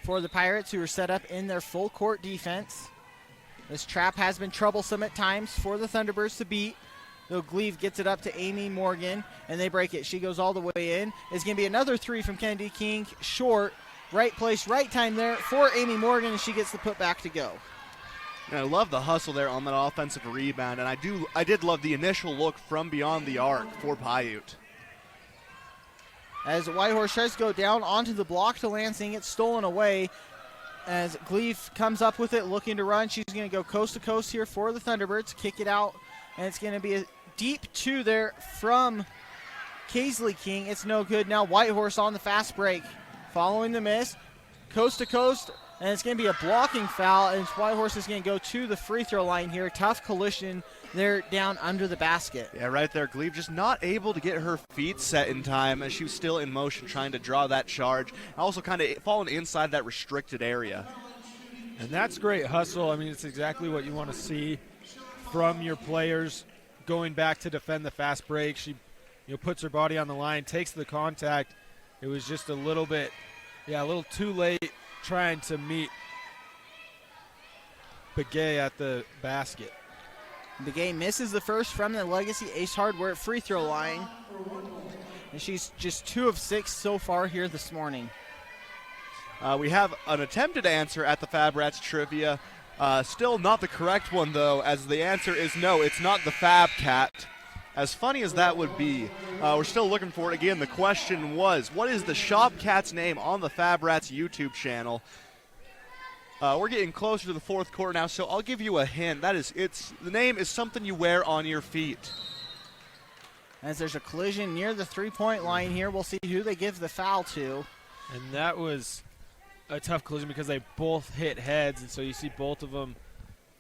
for the Pirates, who are set up in their full court defense. This trap has been troublesome at times for the Thunderbirds to beat. Though Gleave gets it up to Amy Morgan, and they break it. She goes all the way in. It's going to be another 3 from Kennedy King, short. Right place, right time there for Amy Morgan, and she gets the putback to go. And I love the hustle there on that offensive rebound, and I did love the initial look from beyond the arc for Piute. As Whitehorse tries to go down onto the block to Lansing, it's stolen away. As Gleave comes up with it, looking to run, she's going to go coast to coast here for the Thunderbirds, kick it out, and it's going to be a deep 2 there from Kaisley King. It's no good. Now Whitehorse on the fast break. Following the miss, coast to coast, and it's going to be a blocking foul, and Whitehorse is going to go to the free throw line here. Tough collision there down under the basket. Yeah, right there. Gleave just not able to get her feet set in time as she was still in motion trying to draw that charge. Also kind of falling inside that restricted area. And that's great hustle. I mean, it's exactly what you want to see from your players going back to defend the fast break. She puts her body on the line, takes the contact. It was just a little bit, a little too late trying to meet Begay at the basket. Begay misses the first from the Legacy Ace Hardware free throw line. And she's just 2 of 6 so far here this morning. We have an attempted answer at the Fab Rats trivia. Still not the correct one, though, as the answer is no, it's not the Fab Cat. As funny as that would be, we're still looking for it. Again, the question was, what is the Shop Cat's name on the Fab Rats YouTube channel? We're getting closer to the fourth quarter now, so I'll give you a hint. The name is something you wear on your feet. As there's a collision near the three-point line here, we'll see who they give the foul to. And that was a tough collision because they both hit heads, and so you see both of them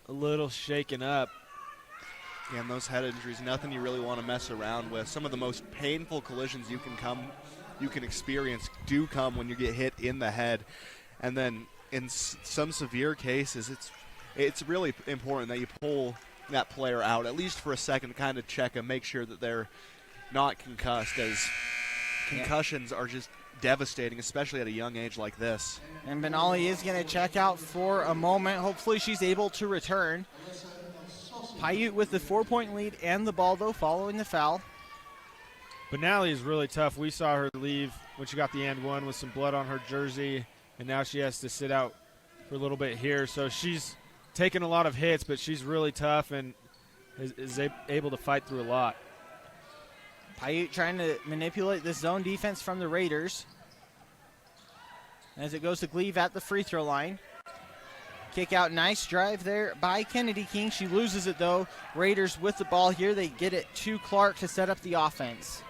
a little shaken up. Yeah, and those head injuries, nothing you really want to mess around with. Some of the most painful collisions you can experience do come when you get hit in the head. And then in some severe cases, it's really important that you pull that player out, at least for a second, to kind of check and make sure that they're not concussed, as concussions are just devastating, especially at a young age like this. And Benali is going to check out for a moment. Hopefully she's able to return. Piute with the 4-point lead and the ball, though, following the foul. Benali is really tough. We saw her leave when she got the and one with some blood on her jersey, and now she has to sit out for a little bit here. So she's taken a lot of hits, but she's really tough and is able to fight through a lot. Piute trying to manipulate this zone defense from the Raiders as it goes to Gleave at the free throw line. Kick out, nice drive there by Kennedy King. She loses it, though. Raiders with the ball here. They get it to Clark to set up the offense.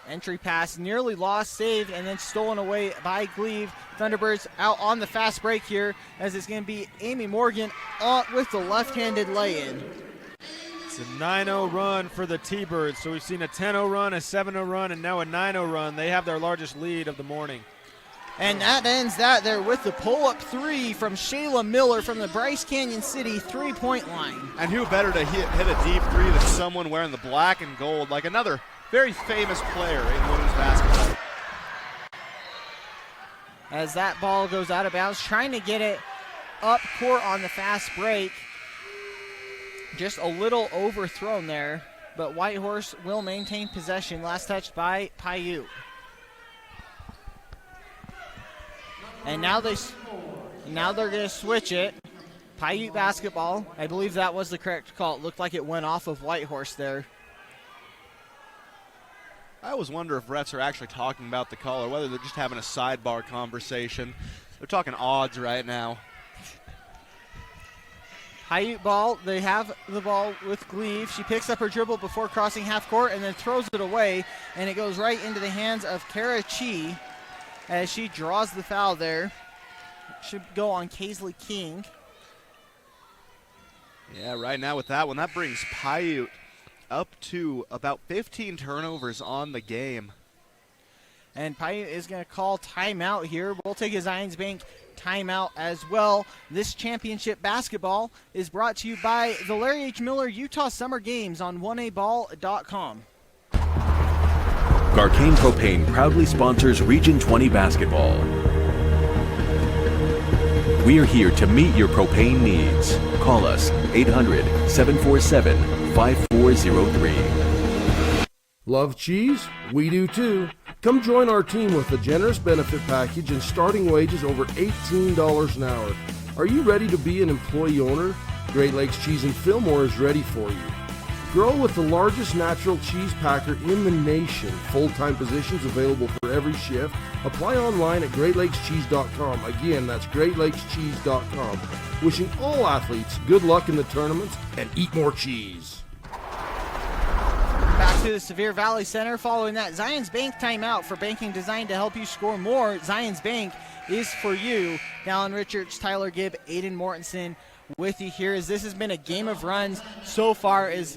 Entry pass nearly lost, saved, and then stolen away by Gleave. Thunderbirds out on the fast break here, as it's going to be Amy Morgan with the left-handed lay-in. It's a 9-0 run for the T-Birds. So we've seen a 10-0 run, a 7-0 run, and now a 9-0 run. They have their largest lead of the morning. And that ends that there with the pull-up three from Shayla Miller from the Bryce Canyon City three-point line. And who better to hit a deep three than someone wearing the black and gold, like another very famous player in women's basketball. As that ball goes out of bounds, trying to get it up court on the fast break. Just a little overthrown there, but Whitehorse will maintain possession. Last touch by Piute. And now they're going to switch it. Piute basketball. I believe that was the correct call. It looked like it went off of Whitehorse there. I always wonder if refs are actually talking about the call or whether they're just having a sidebar conversation. They're talking odds right now. Piute ball. They have the ball with Gleave. She picks up her dribble before crossing half court and then throws it away, and it goes right into the hands of Kara Chi as she draws the foul there. Should go on Kaisley King. Yeah, right now with that one, that brings Piute up to about 15 turnovers on the game. And Piute is going to call timeout here. We'll take a Zions Bank timeout as well. This championship basketball is brought to you by the Larry H. Miller Utah Summer Games on 1aball.com. Garcane Propane proudly sponsors Region 20 basketball. We are here to meet your propane needs. Call us 800-747-5403. Love cheese? We do too. Come join our team with a generous benefit package and starting wages over $18 an hour. Are you ready to be an employee owner? Great Lakes Cheese in Fillmore is ready for you. Grow with the largest natural cheese packer in the nation. Full-time positions available for every shift. Apply online at GreatLakesCheese.com. Again, that's GreatLakesCheese.com. Wishing all athletes good luck in the tournaments and eat more cheese. Back to the Sevier Valley Center following that Zions Bank timeout. For banking designed to help you score more, Zions Bank is for you. Dallin Richards, Tyler Gibb, Aiden Mortensen with you here, as this has been a game of runs so far, as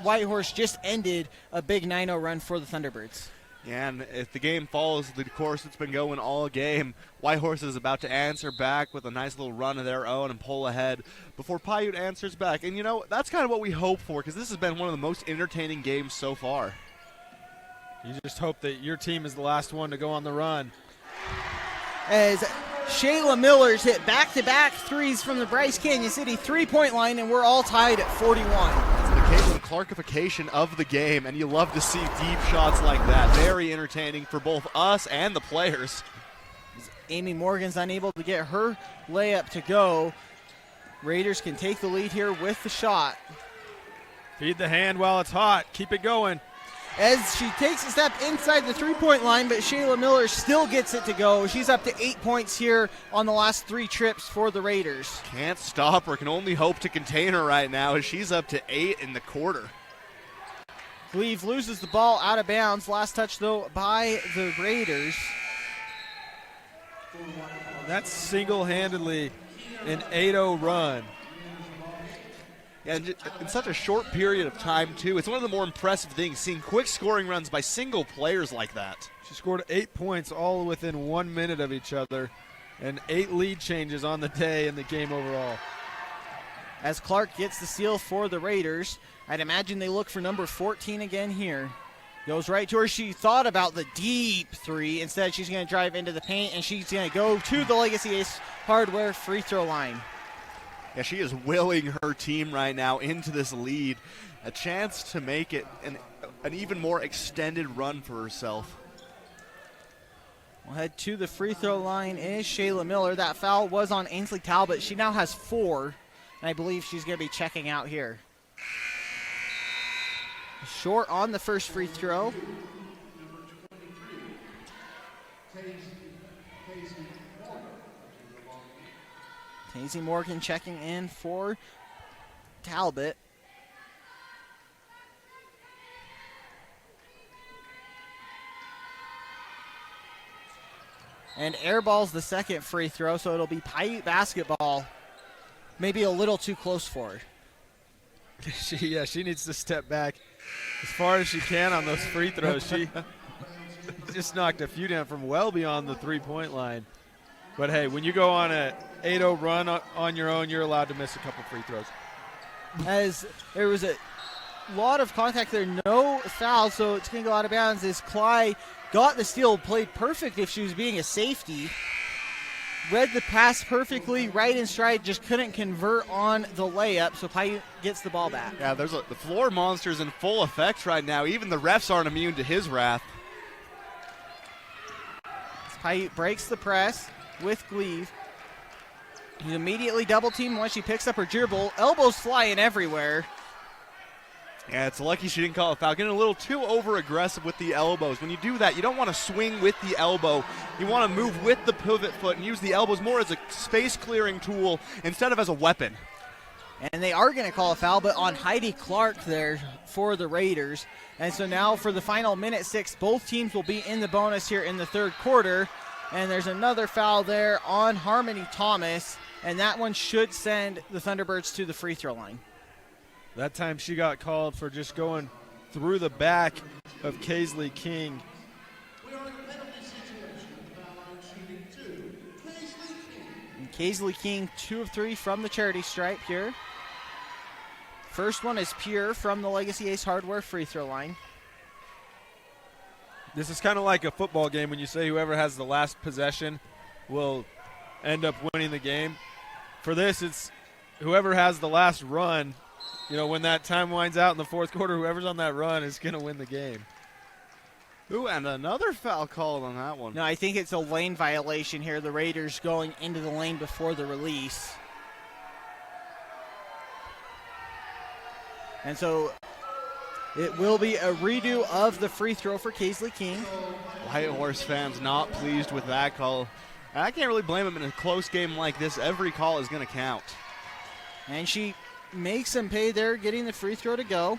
Whitehorse just ended a big 9-0 run for the Thunderbirds. Yeah, and if the game follows the course it's been going all game, Whitehorse is about to answer back with a nice little run of their own and pull ahead before Piute answers back. And, you know, that's kind of what we hope for, because this has been one of the most entertaining games so far. You just hope that your team is the last one to go on the run. As Shayla Miller's hit back-to-back threes from the Bryce Canyon City three-point line, and we're all tied at 41. It's the Caitlin Clarkification of the game, and you love to see deep shots like that. Very entertaining for both us and the players. Amy Morgan's unable to get her layup to go. Raiders can take the lead here with the shot. Feed the hand while it's hot. Keep it going. As she takes a step inside the three-point line, but Shayla Miller still gets it to go. She's up to 8 points here on the last 3 trips for the Raiders. Can't stop her. Can only hope to contain her right now, as she's up to 8 in the quarter. Gleave loses the ball out of bounds. Last touch, though, by the Raiders. That's single-handedly an 8-0 run. And in such a short period of time, too. It's one of the more impressive things, seeing quick scoring runs by single players like that. She scored 8 points all within 1 minute of each other, and 8 lead changes on the day in the game overall. As Clark gets the steal for the Raiders, I'd imagine they look for number 14 again here. Goes right to her. She thought about the deep three. Instead, she's going to drive into the paint, and she's going to go to the Legacy Ace Hardware free throw line. Yeah, she is willing her team right now into this lead. A chance to make it an even more extended run for herself. We'll head to the free throw line is Shayla Miller. That foul was on Ainsley Talbot. She now has 4, and I believe she's going to be checking out here. Short on the first free throw. Tazy Morgan checking in for Talbot. And airballs the second free throw, so it'll be Piute basketball. Maybe a little too close for her. She needs to step back as far as she can on those free throws. She just knocked a few down from well beyond the three-point line. But, hey, when you go on a 8-0 run on your own, you're allowed to miss a couple free throws. As there was a lot of contact there, no foul, so it's going to go out of bounds as Cly got the steal, played perfect if she was being a safety. Read the pass perfectly, right in stride, just couldn't convert on the layup, so Piute gets the ball back. Yeah, the floor monster's in full effect right now. Even the refs aren't immune to his wrath. Piute breaks the press with Gleave. He's immediately double-teamed once she picks up her dribble. Elbows flying everywhere. Yeah, it's lucky she didn't call a foul. Getting a little too over-aggressive with the elbows. When you do that, you don't want to swing with the elbow. You want to move with the pivot foot and use the elbows more as a space-clearing tool instead of as a weapon. And they are going to call a foul, but on Heidi Clark there for the Raiders. And so now for the final minute 6, both teams will be in the bonus here in the third quarter. And there's another foul there on Harmony Thomas, and that one should send the Thunderbirds to the free throw line. That time she got called for just going through the back of Kaisley King. And Kaisley King, 2 of 3 from the charity stripe here. First one is pure from the Legacy Ace Hardware free throw line. This is kind of like a football game when you say whoever has the last possession will end up winning the game. For this, it's whoever has the last run. You know, when that time winds out in the fourth quarter, whoever's on that run is going to win the game. Ooh, and another foul called on that one. No, I think it's a lane violation here. The Raiders going into the lane before the release. And so it will be a redo of the free throw for Kaisley King. Whitehorse fans not pleased with that call. I can't really blame them in a close game like this. Every call is going to count. And she makes them pay there, getting the free throw to go.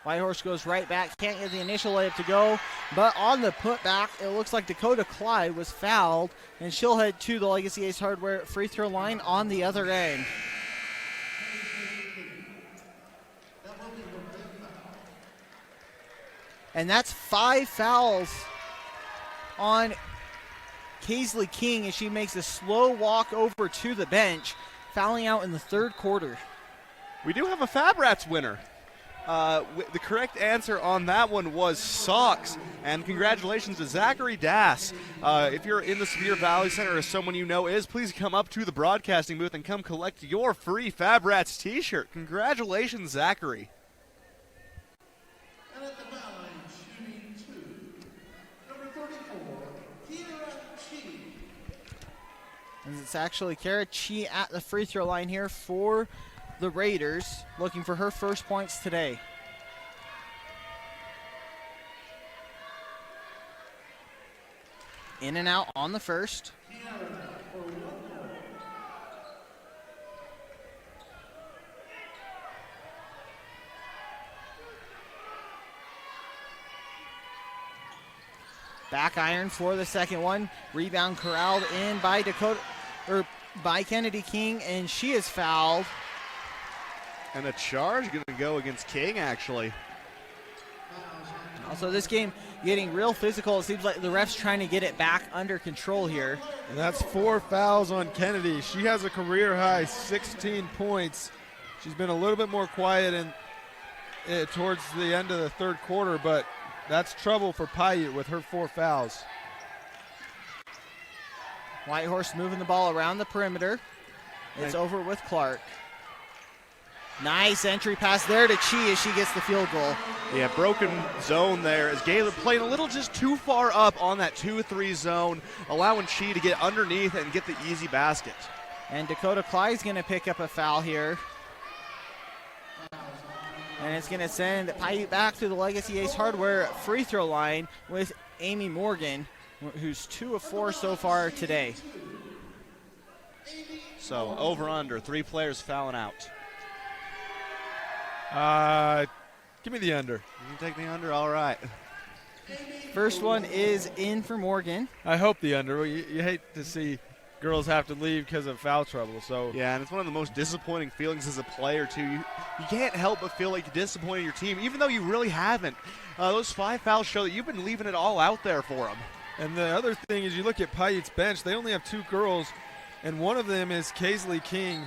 Whitehorse goes right back, can't get the initial layup to go, but on the putback, it looks like Dakota Clyde was fouled, and she'll head to the Legacy Ace Hardware free throw line on the other end. And that's 5 fouls on Kaisley King as she makes a slow walk over to the bench, fouling out in the third quarter. We do have a Fab Rats winner. The correct answer on that one was socks, and congratulations to Zachary Dass. If you're in the Sevier Valley Center or someone you know is, please come up to the broadcasting booth and come collect your free Fab Rats t-shirt. Congratulations, Zachary. And at the foul line, shooting 2, number 34, Kira Chi. And it's actually Kara Chi at the free throw line here for the Raiders, looking for her first points today. In and out on the first. Back iron for the second one. Rebound corralled in by by Kennedy King, and she is fouled. And a charge going to go against King, actually. Also, this game getting real physical. It seems like the ref's trying to get it back under control here. And that's 4 fouls on Kennedy. She has a career high 16 points. She's been a little bit more quiet towards the end of the third quarter, but that's trouble for Piute with her 4 fouls. Whitehorse moving the ball around the perimeter. It's over with Clark. Nice entry pass there to Chi as she gets the field goal. Yeah, broken zone there as Gaylor playing a little just too far up on that 2-3 zone, allowing Chi to get underneath and get the easy basket. And Dakota Clyde's going to pick up a foul here. And it's going to send Piute back to the Legacy Ace Hardware free throw line with Amy Morgan, who's 2 of 4 so far today. So over under, 3 players fouling out. Give me the under. You can take the under, all right. First one is in for Morgan. I hope the under. You hate to see girls have to leave because of foul trouble. So yeah, and it's one of the most disappointing feelings as a player too. You can't help but feel like you're disappointing your team, even though you really haven't. Those 5 fouls show that you've been leaving it all out there for them. And the other thing is, you look at Piute's bench; they only have 2 girls, and one of them is Kaisley King,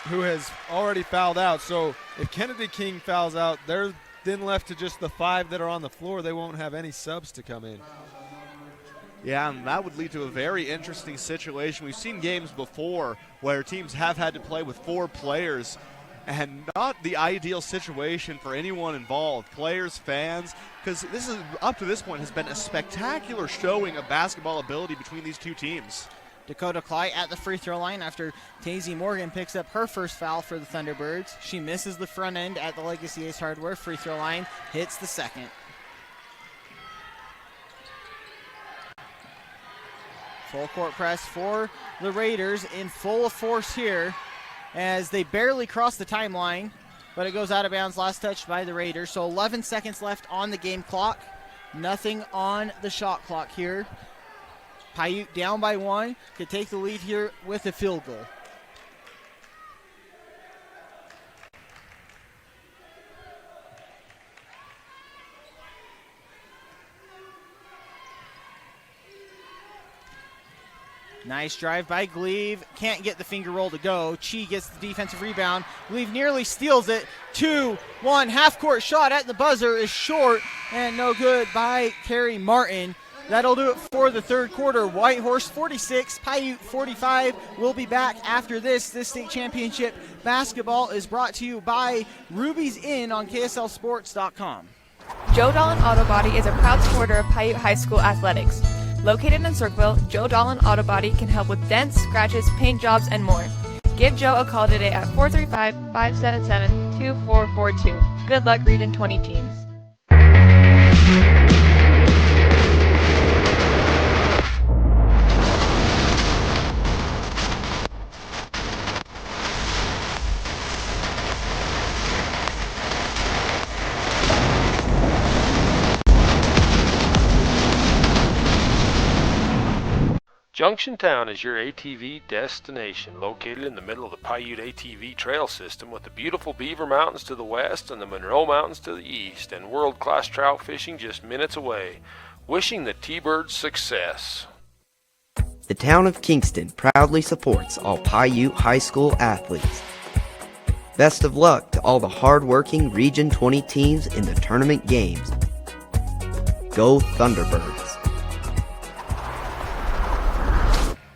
who has already fouled out. So if Kennedy King fouls out, they're then left to just the 5 that are on the floor. They won't have any subs to come in. Yeah, and that would lead to a very interesting situation. We've seen games before where teams have had to play with 4 players, and not the ideal situation for anyone involved, players, fans, because this is, up to this point, has been a spectacular showing of basketball ability between these 2 teams. Dakota Clyde at the free throw line after Tazy Morgan picks up her first foul for the Thunderbirds. She misses the front end at the Legacy Ace Hardware free throw line, hits the second. Full court press for the Raiders in full force here as they barely cross the timeline, but it goes out of bounds, last touched by the Raiders. So 11 seconds left on the game clock. Nothing on the shot clock here. Piute down by 1, could take the lead here with a field goal. Nice drive by Gleave. Can't get the finger roll to go. Chi gets the defensive rebound. Gleave nearly steals it. 2-1 half-court shot at the buzzer is short and no good by Carrie Martin. That'll do it for the third quarter. Whitehorse 46, Piute 45. We'll be back after this. This state championship basketball is brought to you by Ruby's Inn on KSLSports.com. Joe Dolan Auto Body is a proud supporter of Piute High School athletics. Located in Cirqueville, Joe Dolan Auto Body can help with dents, scratches, paint jobs, and more. Give Joe a call today at 435-577-2442. Good luck, Region 20 teams. Junctiontown is your ATV destination, located in the middle of the Piute ATV trail system with the beautiful Beaver Mountains to the west and the Monroe Mountains to the east, and world-class trout fishing just minutes away. Wishing the T-Birds success. The town of Kingston proudly supports all Piute High School athletes. Best of luck to all the hard-working Region 20 teams in the tournament games. Go Thunderbirds!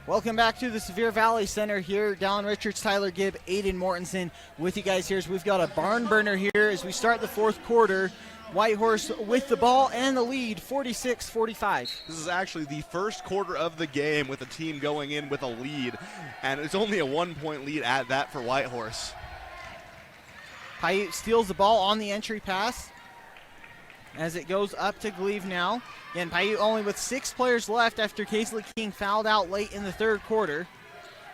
Welcome back to the Sevier Valley Center here. Dallin Richards, Tyler Gibb, Aiden Mortensen with you guys here as we've got a barn burner here as we start the fourth quarter. Whitehorse with the ball and the lead, 46-45. This is actually the first quarter of the game with a team going in with a lead, and it's only a 1-point lead at that for Whitehorse. Piute steals the ball on the entry pass as it goes up to Gleave now. Again, Piute only with 6 players left after Kaisley King fouled out late in the third quarter.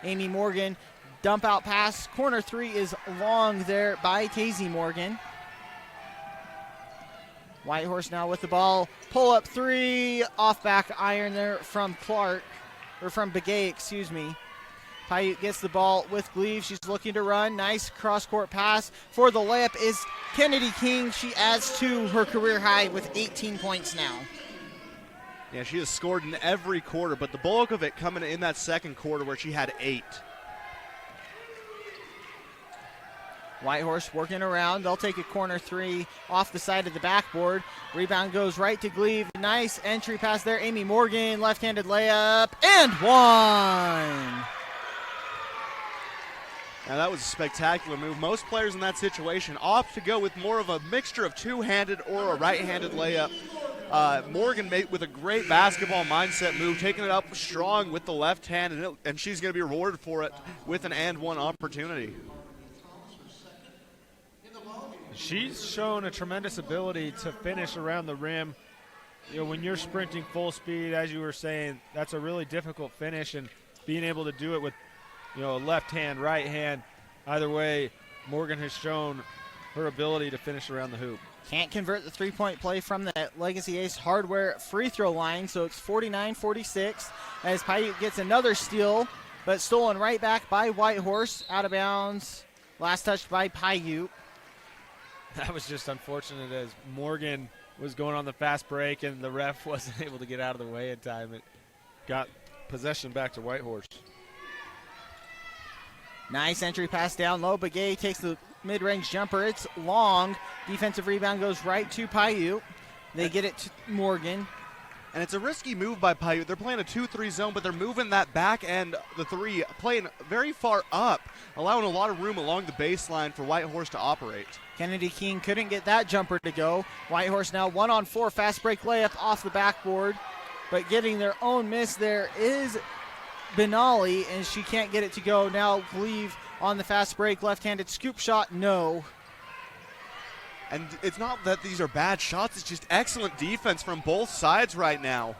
Amy Morgan, dump out pass. Corner 3 is long there by Tazy Morgan. Whitehorse now with the ball. Pull up three. Off back iron there from Clark, or from Begay, excuse me. Piute gets the ball with Gleave. She's looking to run. Nice cross-court pass. For the layup is Kennedy King. She adds to her career high with 18 points now. Yeah, she has scored in every quarter, but the bulk of it coming in that second quarter where she had 8. Whitehorse working around. They'll take a corner three off the side of the backboard. Rebound goes right to Gleave. Nice entry pass there. Amy Morgan, left-handed layup, and one. Now that was a spectacular move. Most players in that situation opt to go with more of a mixture of two-handed or a right-handed layup. Morgan made with a great basketball mindset move, taking it up strong with the left hand, and she's going to be rewarded for it with an and one opportunity. She's shown a tremendous ability to finish around the rim. You know, when you're sprinting full speed, as you were saying, that's a really difficult finish, and being able to do it with, you know, a left hand, right hand, either way, Morgan has shown her ability to finish around the hoop. Can't convert the three-point play from the Legacy Ace Hardware free throw line, so it's 49-46 as Piute gets another steal, but stolen right back by Whitehorse, out of bounds. Last touched by Piute. That was just unfortunate as Morgan was going on the fast break and the ref wasn't able to get out of the way in time. It got possession back to Whitehorse. Nice entry pass down low. Begay takes the mid-range jumper. It's long. Defensive rebound goes right to Piute. They get it to Morgan. And it's a risky move by Piute. They're playing a 2-3 zone, but they're moving that back end, the three, playing very far up, allowing a lot of room along the baseline for Whitehorse to operate. Kennedy King couldn't get that jumper to go. Whitehorse now 1-on-4, fast break layup off the backboard, but getting their own miss there is Benali, and she can't get it to go. Now Gleave on the fast break, left-handed scoop shot, no. And it's not that these are bad shots, it's just excellent defense from both sides right now.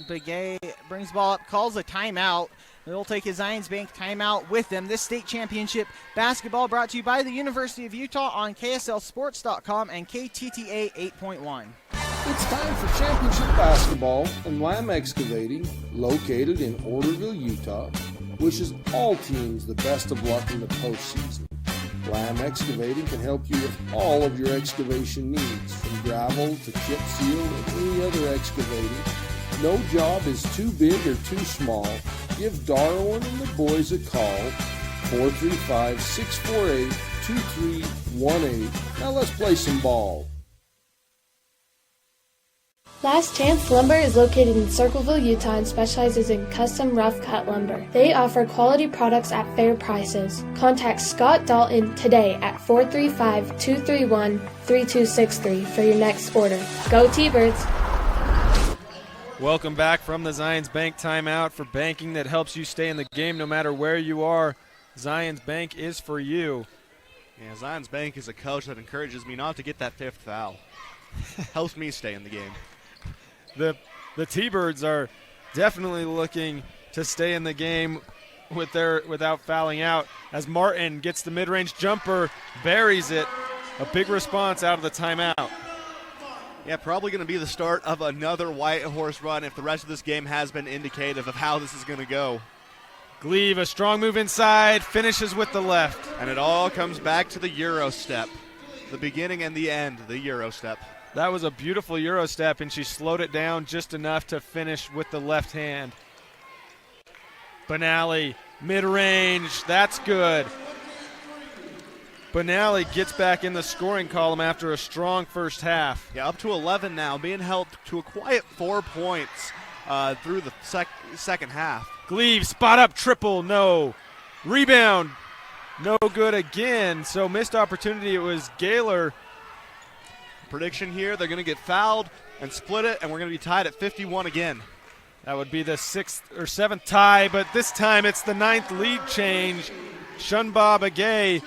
Begay brings ball up, calls a timeout. They'll take a Zions Bank timeout with them. This state championship basketball brought to you by the University of Utah on KSLSports.com and KTTA 8.1. It's time for championship basketball, and Lamb Excavating, located in Orderville, Utah, wishes all teams the best of luck in the postseason. Lamb Excavating can help you with all of your excavation needs, from gravel to chip seal and any other excavating. No job is too big or too small. Give Darwin and the boys a call, 435-648-2318. Now let's play some ball. Last Chance Lumber is located in Circleville, Utah and specializes in custom rough cut lumber. They offer quality products at fair prices. Contact Scott Dalton today at 435-231-3263 for your next order. Go T-Birds! Welcome back from the Zions Bank timeout. For banking that helps you stay in the game no matter where you are, Zions Bank is for you. Yeah, Zions Bank is a coach that encourages me not to get that fifth foul. Helps me stay in the game. The T-Birds are definitely looking to stay in the game without fouling out, as Martin gets the mid-range jumper, buries it. A big response out of the timeout. Yeah, probably going to be the start of another Whitehorse run if the rest of this game has been indicative of how this is going to go. Gleave, a strong move inside, finishes with the left. And it all comes back to the Euro step. The beginning and the end, the Euro step. That was a beautiful Euro step, and she slowed it down just enough to finish with the left hand. Benali, mid-range, that's good. Benali gets back in the scoring column after a strong first half. Yeah, up to 11 now, being held to a quiet 4 points through the second half. Gleave, spot up triple, no. Rebound, no good again, so missed opportunity. It was Gaylor. Prediction here, they're going to get fouled and split it, and we're going to be tied at 51 again. That would be the 6th or 7th tie, but this time it's the 9th lead change. Shunba Begay.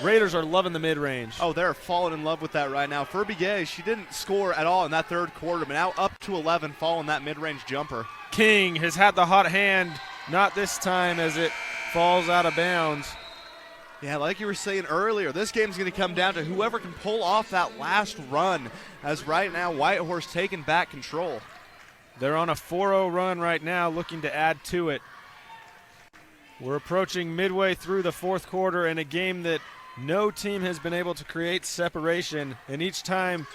Raiders are loving the mid-range. Oh, they're falling in love with that right now. For Begay, she didn't score at all in that third quarter, but now up to 11 following that mid-range jumper. King has had the hot hand, not this time as it falls out of bounds. Yeah, like you were saying earlier, this game's going to come down to whoever can pull off that last run, as right now Whitehorse taking back control. They're on a 4-0 run right now, looking to add to it. We're approaching midway through the fourth quarter in a game that no team has been able to create separation, and each time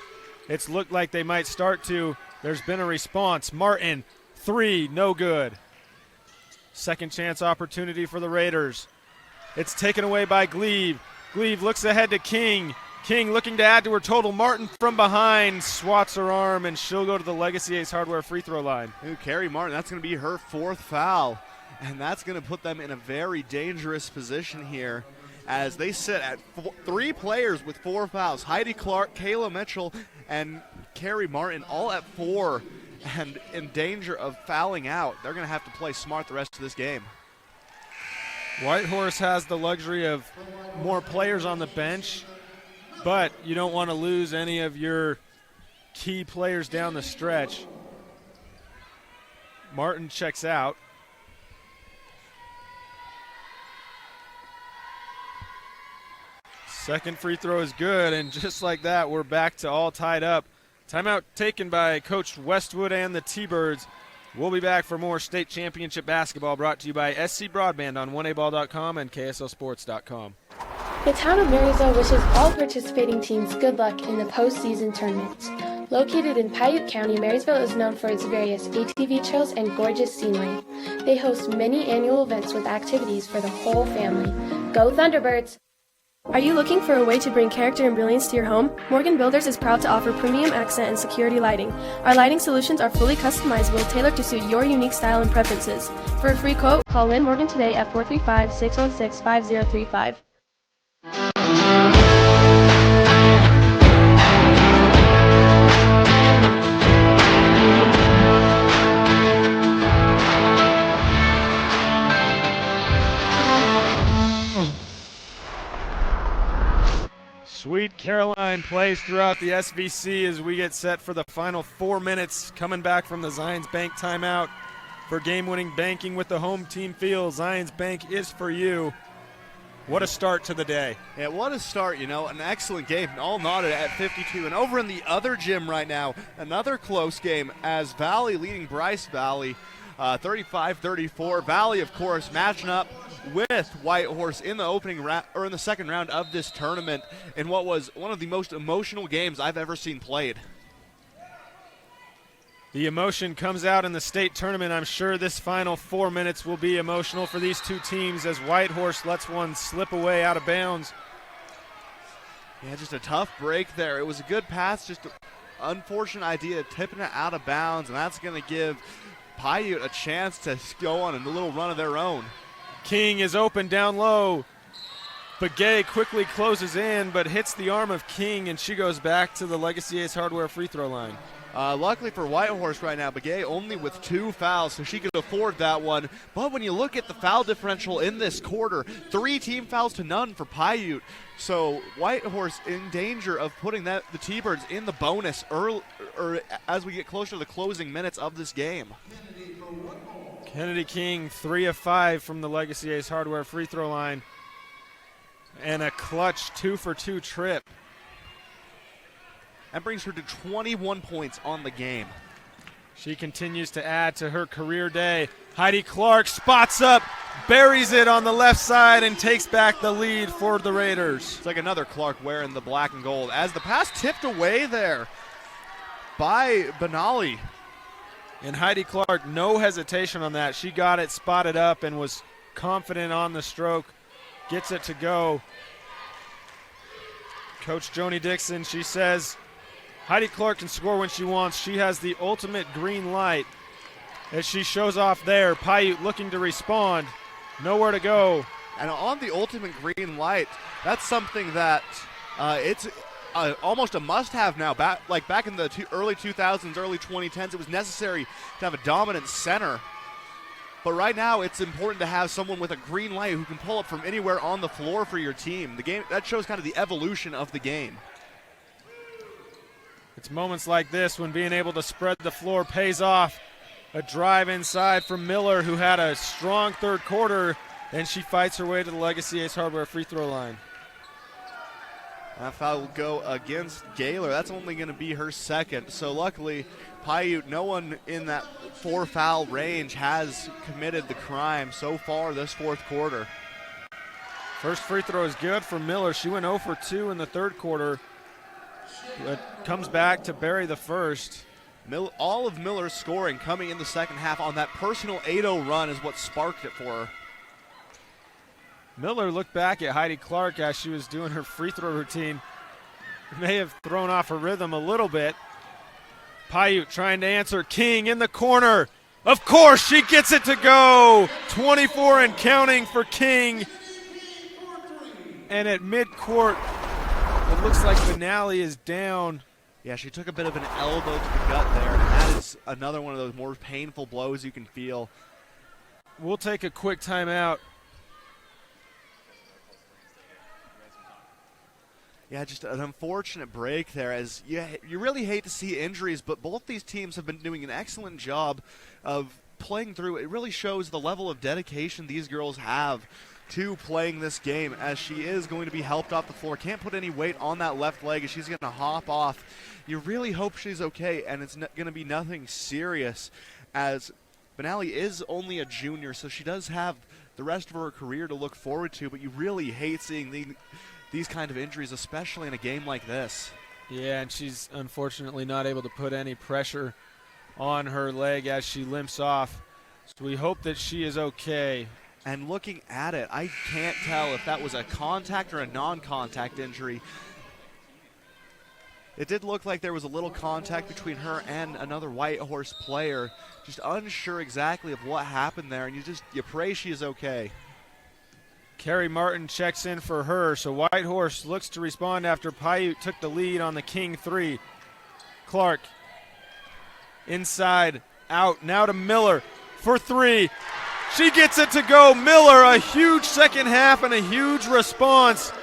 it's looked like they might start to, there's been a response. Martin, 3, no good. Second chance opportunity for the Raiders. It's taken away by Glebe. Glebe looks ahead to King. King looking to add to her total. Martin from behind swats her arm, and she'll go to the Legacy Ace Hardware free throw line. Carrie Martin, that's going to be her 4th foul, and that's going to put them in a very dangerous position here as they sit at 3 players with 4 fouls. Heidi Clark, Kayla Mitchell, and Carrie Martin all at 4 and in danger of fouling out. They're going to have to play smart the rest of this game. Whitehorse has the luxury of more players on the bench, but you don't want to lose any of your key players down the stretch. Martin checks out. Second free throw is good, and just like that, we're back to all tied up. Timeout taken by Coach Westwood and the T-Birds. We'll be back for more state championship basketball brought to you by SC Broadband on 1aball.com and KSLSports.com. The town of Marysville wishes all participating teams good luck in the postseason tournament. Located in Piute County, Marysville is known for its various ATV trails and gorgeous scenery. They host many annual events with activities for the whole family. Go Thunderbirds! Are you looking for a way to bring character and brilliance to your home? Morgan Builders is proud to offer premium accent and security lighting. Our lighting solutions are fully customizable, tailored to suit your unique style and preferences. For a free quote, call Lynn Morgan today at 435-616-5035. Sweet Caroline plays throughout the SVC as we get set for the final 4 minutes, coming back from the Zions Bank timeout for game-winning banking with the home team feel. Zions Bank is for you. What a start to the day. Yeah, what a start, an excellent game, all knotted at 52. And over in the other gym right now, another close game as Valley leading Bryce Valley 35-34. Valley, of course, matching up with Whitehorse in the in the second round of this tournament in what was one of the most emotional games I've ever seen played. The emotion comes out in the state tournament. I'm sure this final 4 minutes will be emotional for these two teams as Whitehorse lets one slip away out of bounds. Yeah, just a tough break there. It was a good pass, just an unfortunate idea of tipping it out of bounds, and that's going to give Piute a chance to go on a little run of their own. King is open down low. Begay quickly closes in, but hits the arm of King, and she goes back to the Legacy Ace Hardware free throw line. Luckily for Whitehorse right now, Begay only with 2 fouls, so she could afford that one. But when you look at the foul differential in this quarter, 3 team fouls to none for Piute. So Whitehorse in danger of putting the T-Birds in the bonus early, or as we get closer to the closing minutes of this game. Kennedy King, 3 of 5 from the Legacy Ace Hardware free throw line. And a clutch 2-for-2 trip. That brings her to 21 points on the game. She continues to add to her career day. Heidi Clark spots up, buries it on the left side, and takes back the lead for the Raiders. It's like another Clark wearing the black and gold. As the pass tipped away there by Benali. And Heidi Clark, no hesitation on that. She got it spotted up and was confident on the stroke. Gets it to go. Coach Joni Dixon, she says, Heidi Clark can score when she wants. She has the ultimate green light. As she shows off there, Piute looking to respond. Nowhere to go. And on the ultimate green light, that's something that it's almost a must-have now. Back in the early 2000s, early 2010s, it was necessary to have a dominant center. But right now, it's important to have someone with a green light who can pull up from anywhere on the floor for your team. The game that shows kind of the evolution of the game. It's moments like this when being able to spread the floor pays off. A drive inside from Miller, who had a strong third quarter, and she fights her way to the Legacy Ace Hardware free throw line. That foul will go against Gaylor. That's only going to be her second. So luckily, Piute, no one in that 4-foul range has committed the crime so far this fourth quarter. First free throw is good for Miller. She went 0 for 2 in the third quarter, but comes back to bury the first. All of Miller's scoring coming in the second half on that personal 8-0 run is what sparked it for her. Miller looked back at Heidi Clark as she was doing her free throw routine. May have thrown off her rhythm a little bit. Piute trying to answer. King in the corner. Of course, she gets it to go. 24 and counting for King. And at midcourt, it looks like Benally is down. Yeah, she took a bit of an elbow to the gut there, and that is another one of those more painful blows you can feel. We'll take a quick timeout. Yeah, just an unfortunate break there, as you really hate to see injuries, but both these teams have been doing an excellent job of playing through. It really shows the level of dedication these girls have to playing this game, as she is going to be helped off the floor. Can't put any weight on that left leg as she's going to hop off. You really hope she's okay, and it's going to be nothing serious, as Benally is only a junior, so she does have the rest of her career to look forward to, but you really hate seeing these kind of injuries, especially in a game like this. Yeah, and she's unfortunately not able to put any pressure on her leg as she limps off. So we hope that she is okay. And looking at it, I can't tell if that was a contact or a non-contact injury. It did look like there was a little contact between her and another Whitehorse player. Just unsure exactly of what happened there, and you pray she is okay. Carrie Martin checks in for her, so Whitehorse looks to respond after Piute took the lead on the King three. Clark inside, out, now to Miller for three. She gets it to go. Miller, a huge second half and a huge response.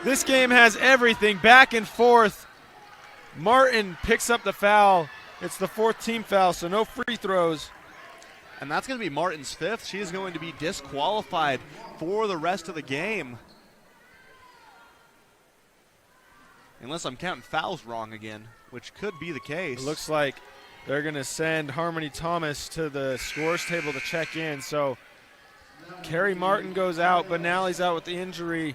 This game has everything, back and forth. Martin picks up the foul. It's the fourth team foul, so no free throws. And that's going to be Martin's fifth. She is going to be disqualified for the rest of the game. Unless I'm counting fouls wrong again, which could be the case. It looks like they're going to send Harmony Thomas to the scores table to check in. So Carrie Martin goes out, Benally's out with the injury.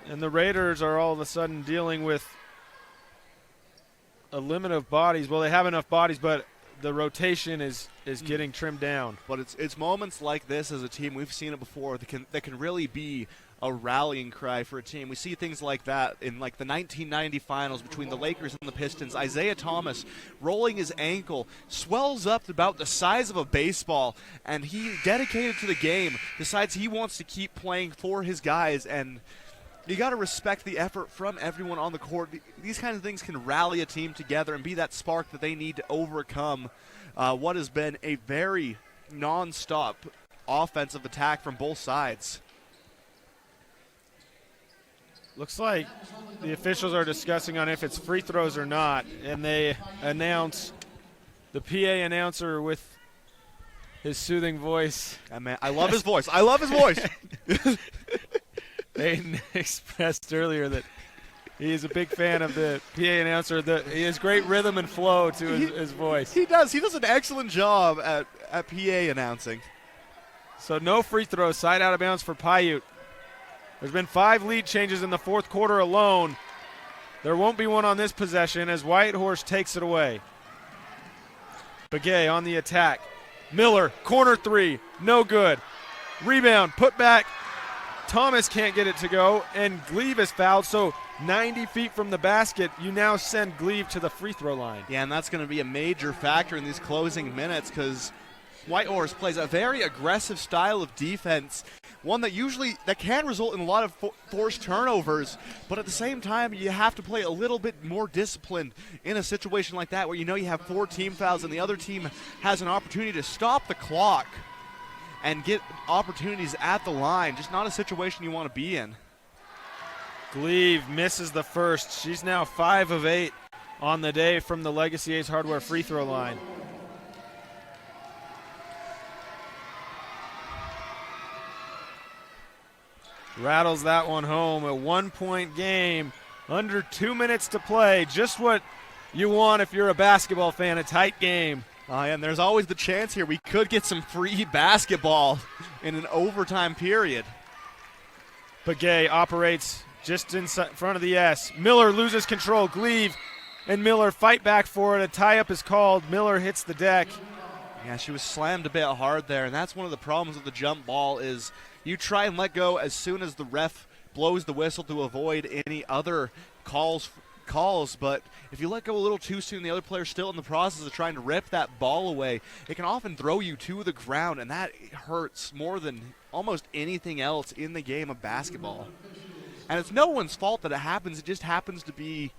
And the Raiders are all of a sudden dealing with a limit of bodies. Well, they have enough bodies, but the rotation is getting trimmed down. But it's moments like this as a team, we've seen it before, that can really be a rallying cry for a team. We see things like that in like the 1990 finals between the Lakers and the Pistons. Isaiah Thomas rolling his ankle, swells up about the size of a baseball, and he, dedicated to the game, decides he wants to keep playing for his guys, and you got to respect the effort from everyone on the court. These kinds of things can rally a team together and be that spark that they need to overcome what has been a very non-stop offensive attack from both sides. Looks like the officials are discussing on if it's free throws or not, and they announce, the PA announcer with his soothing voice. I love his voice. I love his voice. Aiden expressed earlier that he is a big fan of the PA announcer. He has great rhythm and flow to his voice. He does. He does an excellent job at PA announcing. So no free throws, side out of bounds for Piute. There's been 5 lead changes in the fourth quarter alone. There won't be one on this possession as Whitehorse takes it away. Begay on the attack. Miller, corner three, no good. Rebound, put back. Thomas can't get it to go, and Gleave is fouled, so 90 feet from the basket, you now send Gleave to the free throw line. Yeah, and that's going to be a major factor in these closing minutes because Whitehorse plays a very aggressive style of defense, one that can result in a lot of forced turnovers, but at the same time, you have to play a little bit more disciplined in a situation like that where you have 4 team fouls and the other team has an opportunity to stop the clock and get opportunities at the line. Just not a situation you want to be in. Gleave misses the first. She's now 5 of 8 on the day from the Legacy Ace Hardware free throw line. rattles that one home. A 1-point game, under 2 minutes to play. Just what you want if you're a basketball fan, a tight game. And there's always the chance here we could get some free basketball in an overtime period. Begay operates just in front of the S. Miller loses control. Gleave and Miller fight back for it. A tie-up is called. Miller hits the deck. Yeah, she was slammed a bit hard there, and that's one of the problems with the jump ball is you try and let go as soon as the ref blows the whistle to avoid any other calls, but if you let go a little too soon, the other player's still in the process of trying to rip that ball away. It can often throw you to the ground, and that hurts more than almost anything else in the game of basketball. And it's no one's fault that it happens. It just happens to be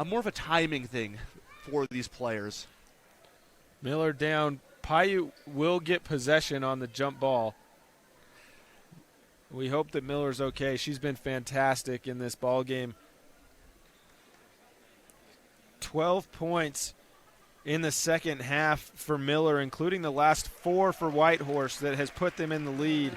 more of a timing thing for these players. Miller down. Piute will get possession on the jump ball. We hope that Miller's okay. She's been fantastic in this ball game. 12 points in the second half for Miller, including the last 4 for Whitehorse that has put them in the lead.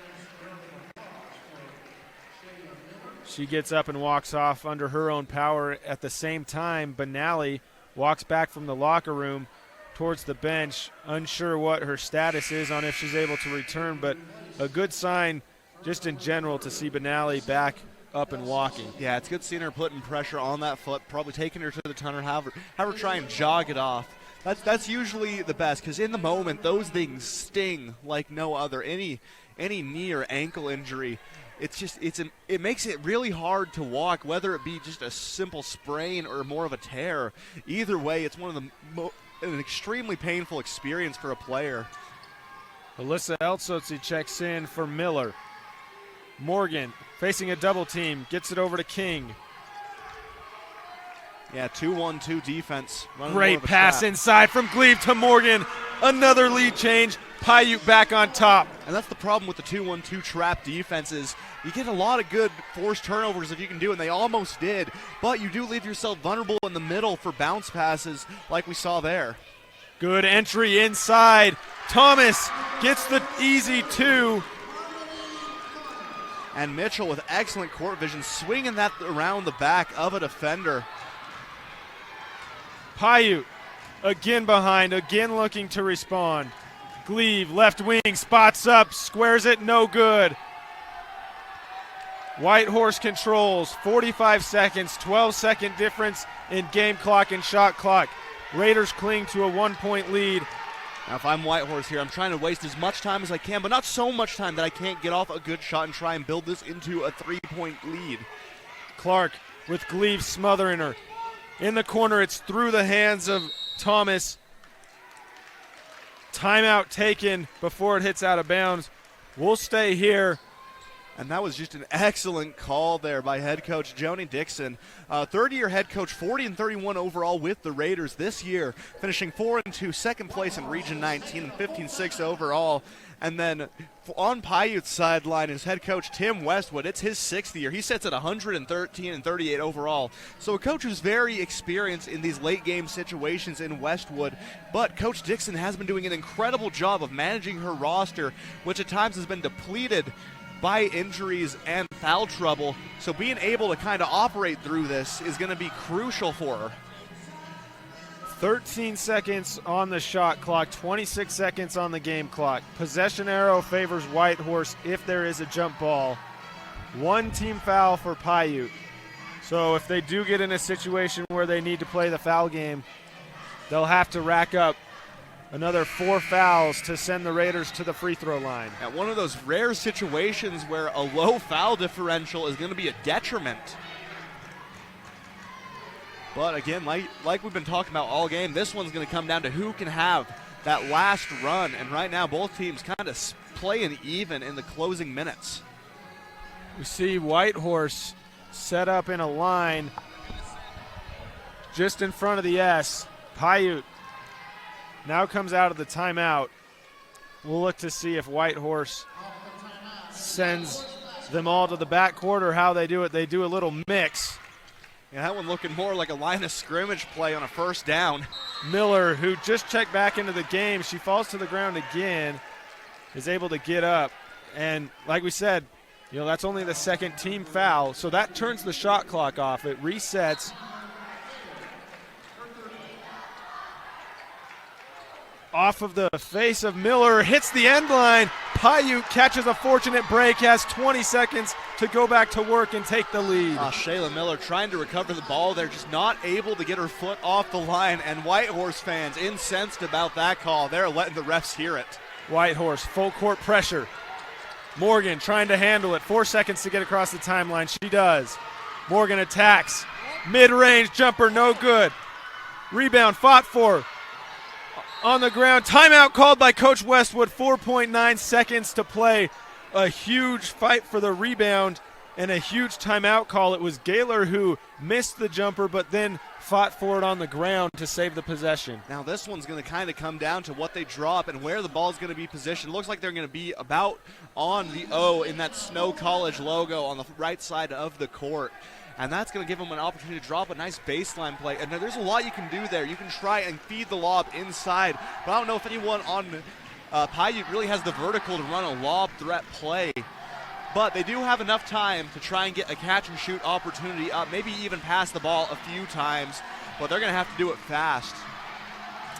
She gets up and walks off under her own power. At the same time, Benally walks back from the locker room towards the bench, unsure what her status is on if she's able to return, but a good sign just in general to see Benally back up and walking. Yeah, it's good seeing her putting pressure on that foot, probably taking her to the tunnel, have her try and jog it off. That's usually the best, because in the moment, those things sting like no other. Any knee or ankle injury, it makes it really hard to walk, whether it be just a simple sprain or more of a tear. Either way, it's one of the an extremely painful experience for a player. Alyssa Elsotzi checks in for Miller. Morgan facing a double team, gets it over to King. Yeah, 2-1-2 defense. Great pass inside from Gleave to Morgan. Another lead change. Piute back on top. And that's the problem with the 2-1-2 trap defenses. You get a lot of good forced turnovers if you can do, and they almost did. But you do leave yourself vulnerable in the middle for bounce passes like we saw there. Good entry inside. Thomas gets the easy 2. And Mitchell with excellent court vision, swinging that around the back of a defender. Piute again behind, again looking to respond. Gleave, left wing, spots up, squares it, no good. Whitehorse controls, 45 seconds, 12-second difference in game clock and shot clock. Raiders cling to a 1-point lead. Now, if I'm Whitehorse here, I'm trying to waste as much time as I can, but not so much time that I can't get off a good shot and try and build this into a 3-point lead. Clark with Gleave smothering her. In the corner, it's through the hands of Thomas. Timeout taken before it hits out of bounds. We'll stay here. And that was just an excellent call there by head coach Joni Dixon. Third-year head coach, 40-31 overall with the Raiders this year, finishing 4-2, second place in Region 19 and 15-6 overall. And then on Piute's sideline is head coach Tim Westwood. It's his 6th year. He sits at 113 and 38 overall. So a coach who's very experienced in these late-game situations in Westwood. But Coach Dixon has been doing an incredible job of managing her roster, which at times has been depleted by injuries and foul trouble. So being able to kind of operate through this is going to be crucial for her. 13 seconds on the shot clock, 26 seconds on the game clock. Possession arrow favors Whitehorse if there is a jump ball. 1 team foul for Piute. So if they do get in a situation where they need to play the foul game, they'll have to rack up another 4 fouls to send the Raiders to the free throw line. At one of those rare situations where a low foul differential is going to be a detriment. But again, like we've been talking about all game, this one's going to come down to who can have that last run. And right now, both teams kind of playing even in the closing minutes. We see Whitehorse set up in a line just in front of the S. Piute now comes out of the timeout. We'll look to see if Whitehorse sends them all to the backcourt or how they do it. They do a little mix. Yeah, that one looking more like a line of scrimmage play on a first down. Miller, who just checked back into the game, she falls to the ground again, is able to get up. And like we said, You know, that's only the second team foul, so that turns the shot clock off. It resets. Off of the face of Miller, hits the end line. Piute catches a fortunate break, has 20 seconds to go back to work and take the lead. Shayla Miller trying to recover the ball there, just not able to get her foot off the line, and Whitehorse fans incensed about that call. They're letting the refs hear it. Whitehorse, full court pressure. Morgan trying to handle it. 4 seconds to get across the timeline. She does. Morgan attacks. Mid-range jumper, no good. Rebound fought for. On the ground. Timeout called by Coach Westwood. 4.9 seconds to play. A huge fight for the rebound and a huge timeout call. It was Gaylor who missed the jumper but then fought for it on the ground to save the possession. Now this one's going to kind of come down to what they drop and where the ball's going to be positioned. Looks like they're going to be about on the O in that Snow College logo on the right side of the court. And that's going to give them an opportunity to drop a nice baseline play. And there's a lot you can do there. You can try and feed the lob inside, but I don't know if anyone on Piute really has the vertical to run a lob threat play. But they do have enough time to try and get a catch-and-shoot opportunity up, maybe even pass the ball a few times, but they're going to have to do it fast.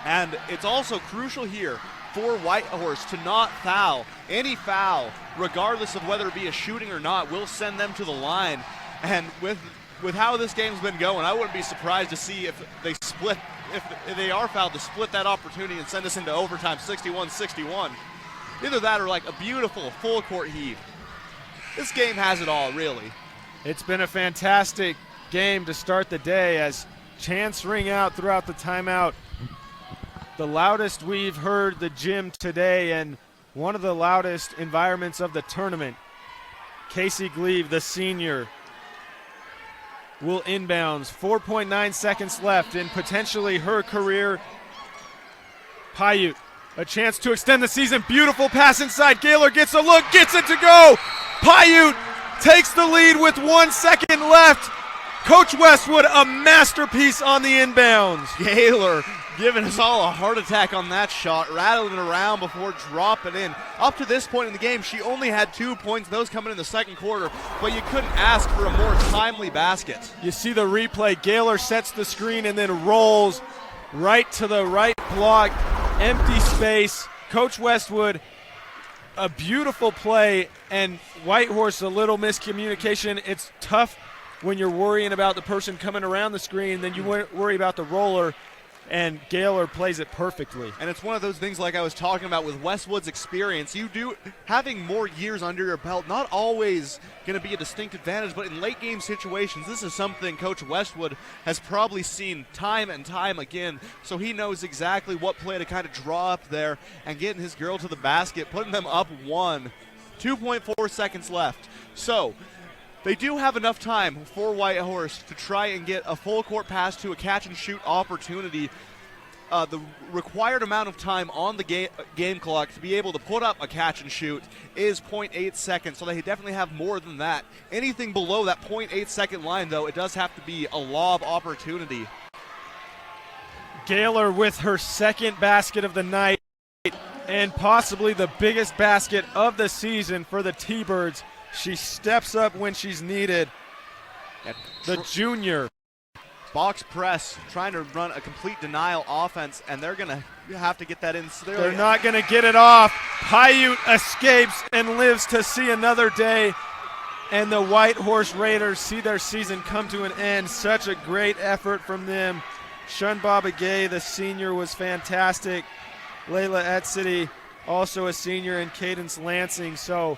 And it's also crucial here for Whitehorse to not foul. Any foul, regardless of whether it be a shooting or not, will send them to the line. And with how this game's been going, I wouldn't be surprised to see if they are fouled, to split that opportunity and send us into overtime 61-61. Either that or like a beautiful full-court heave. This game has it all, really. It's been a fantastic game to start the day as chants ring out throughout the timeout. The loudest we've heard the gym today and one of the loudest environments of the tournament. Casey Gleave, the senior, will inbounds. 4.9 seconds left in potentially her career. Piute, a chance to extend the season. Beautiful pass inside. Gaylor gets a look, gets it to go. Piute takes the lead with 1 second left. Coach Westwood, a masterpiece on the inbounds. Gaylor giving us all a heart attack on that shot, rattling around before dropping in. Up to this point in the game, she only had 2 points, those coming in the second quarter, but you couldn't ask for a more timely basket. You see the replay. Gaylor sets the screen and then rolls right to the right block. Empty space. Coach Westwood, a beautiful play, and Whitehorse, a little miscommunication. It's tough when you're worrying about the person coming around the screen, then you worry about the roller, and Gaylor plays it perfectly. And it's one of those things like I was talking about with Westwood's experience. Having more years under your belt, not always going to be a distinct advantage, but in late game situations, this is something Coach Westwood has probably seen time and time again, so he knows exactly what play to kind of draw up there and getting his girl to the basket, putting them up 1. 2.4 seconds left. So they do have enough time for Whitehorse to try and get a full court pass to a catch and shoot opportunity. The required amount of time on the game clock to be able to put up a catch and shoot is 0.8 seconds, so they definitely have more than that. Anything below that 0.8 second line, though, it does have to be a lob opportunity. Gaylor with her second basket of the night and possibly the biggest basket of the season for the T-Birds. She steps up when she's needed. The junior. Box press, trying to run a complete denial offense, and they're going to have to get that in. They're not going to get it off. Piute escapes and lives to see another day, and the Whitehorse Raiders see their season come to an end. Such a great effort from them. Shun Babagay, the senior, was fantastic. Layla Etzity, also a senior, and Cadence Lansing. So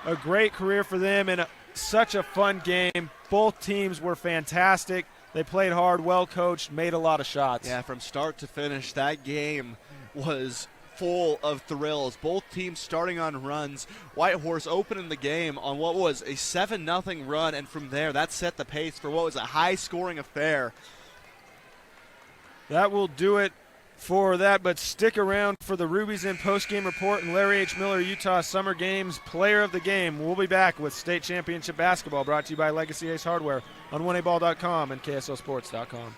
a great career for them and such a fun game. Both teams were fantastic. They played hard, well coached, made a lot of shots. Yeah, from start to finish, that game was full of thrills. Both teams starting on runs. Whitehorse opening the game on what was a 7-0 run, and from there, that set the pace for what was a high-scoring affair. That will do it for that, but stick around for the Ruby's In post-game report and Larry H. Miller Utah Summer Games Player of the Game. We'll be back with state championship basketball brought to you by Legacy Ace Hardware on 1aball.com and KSLSports.com.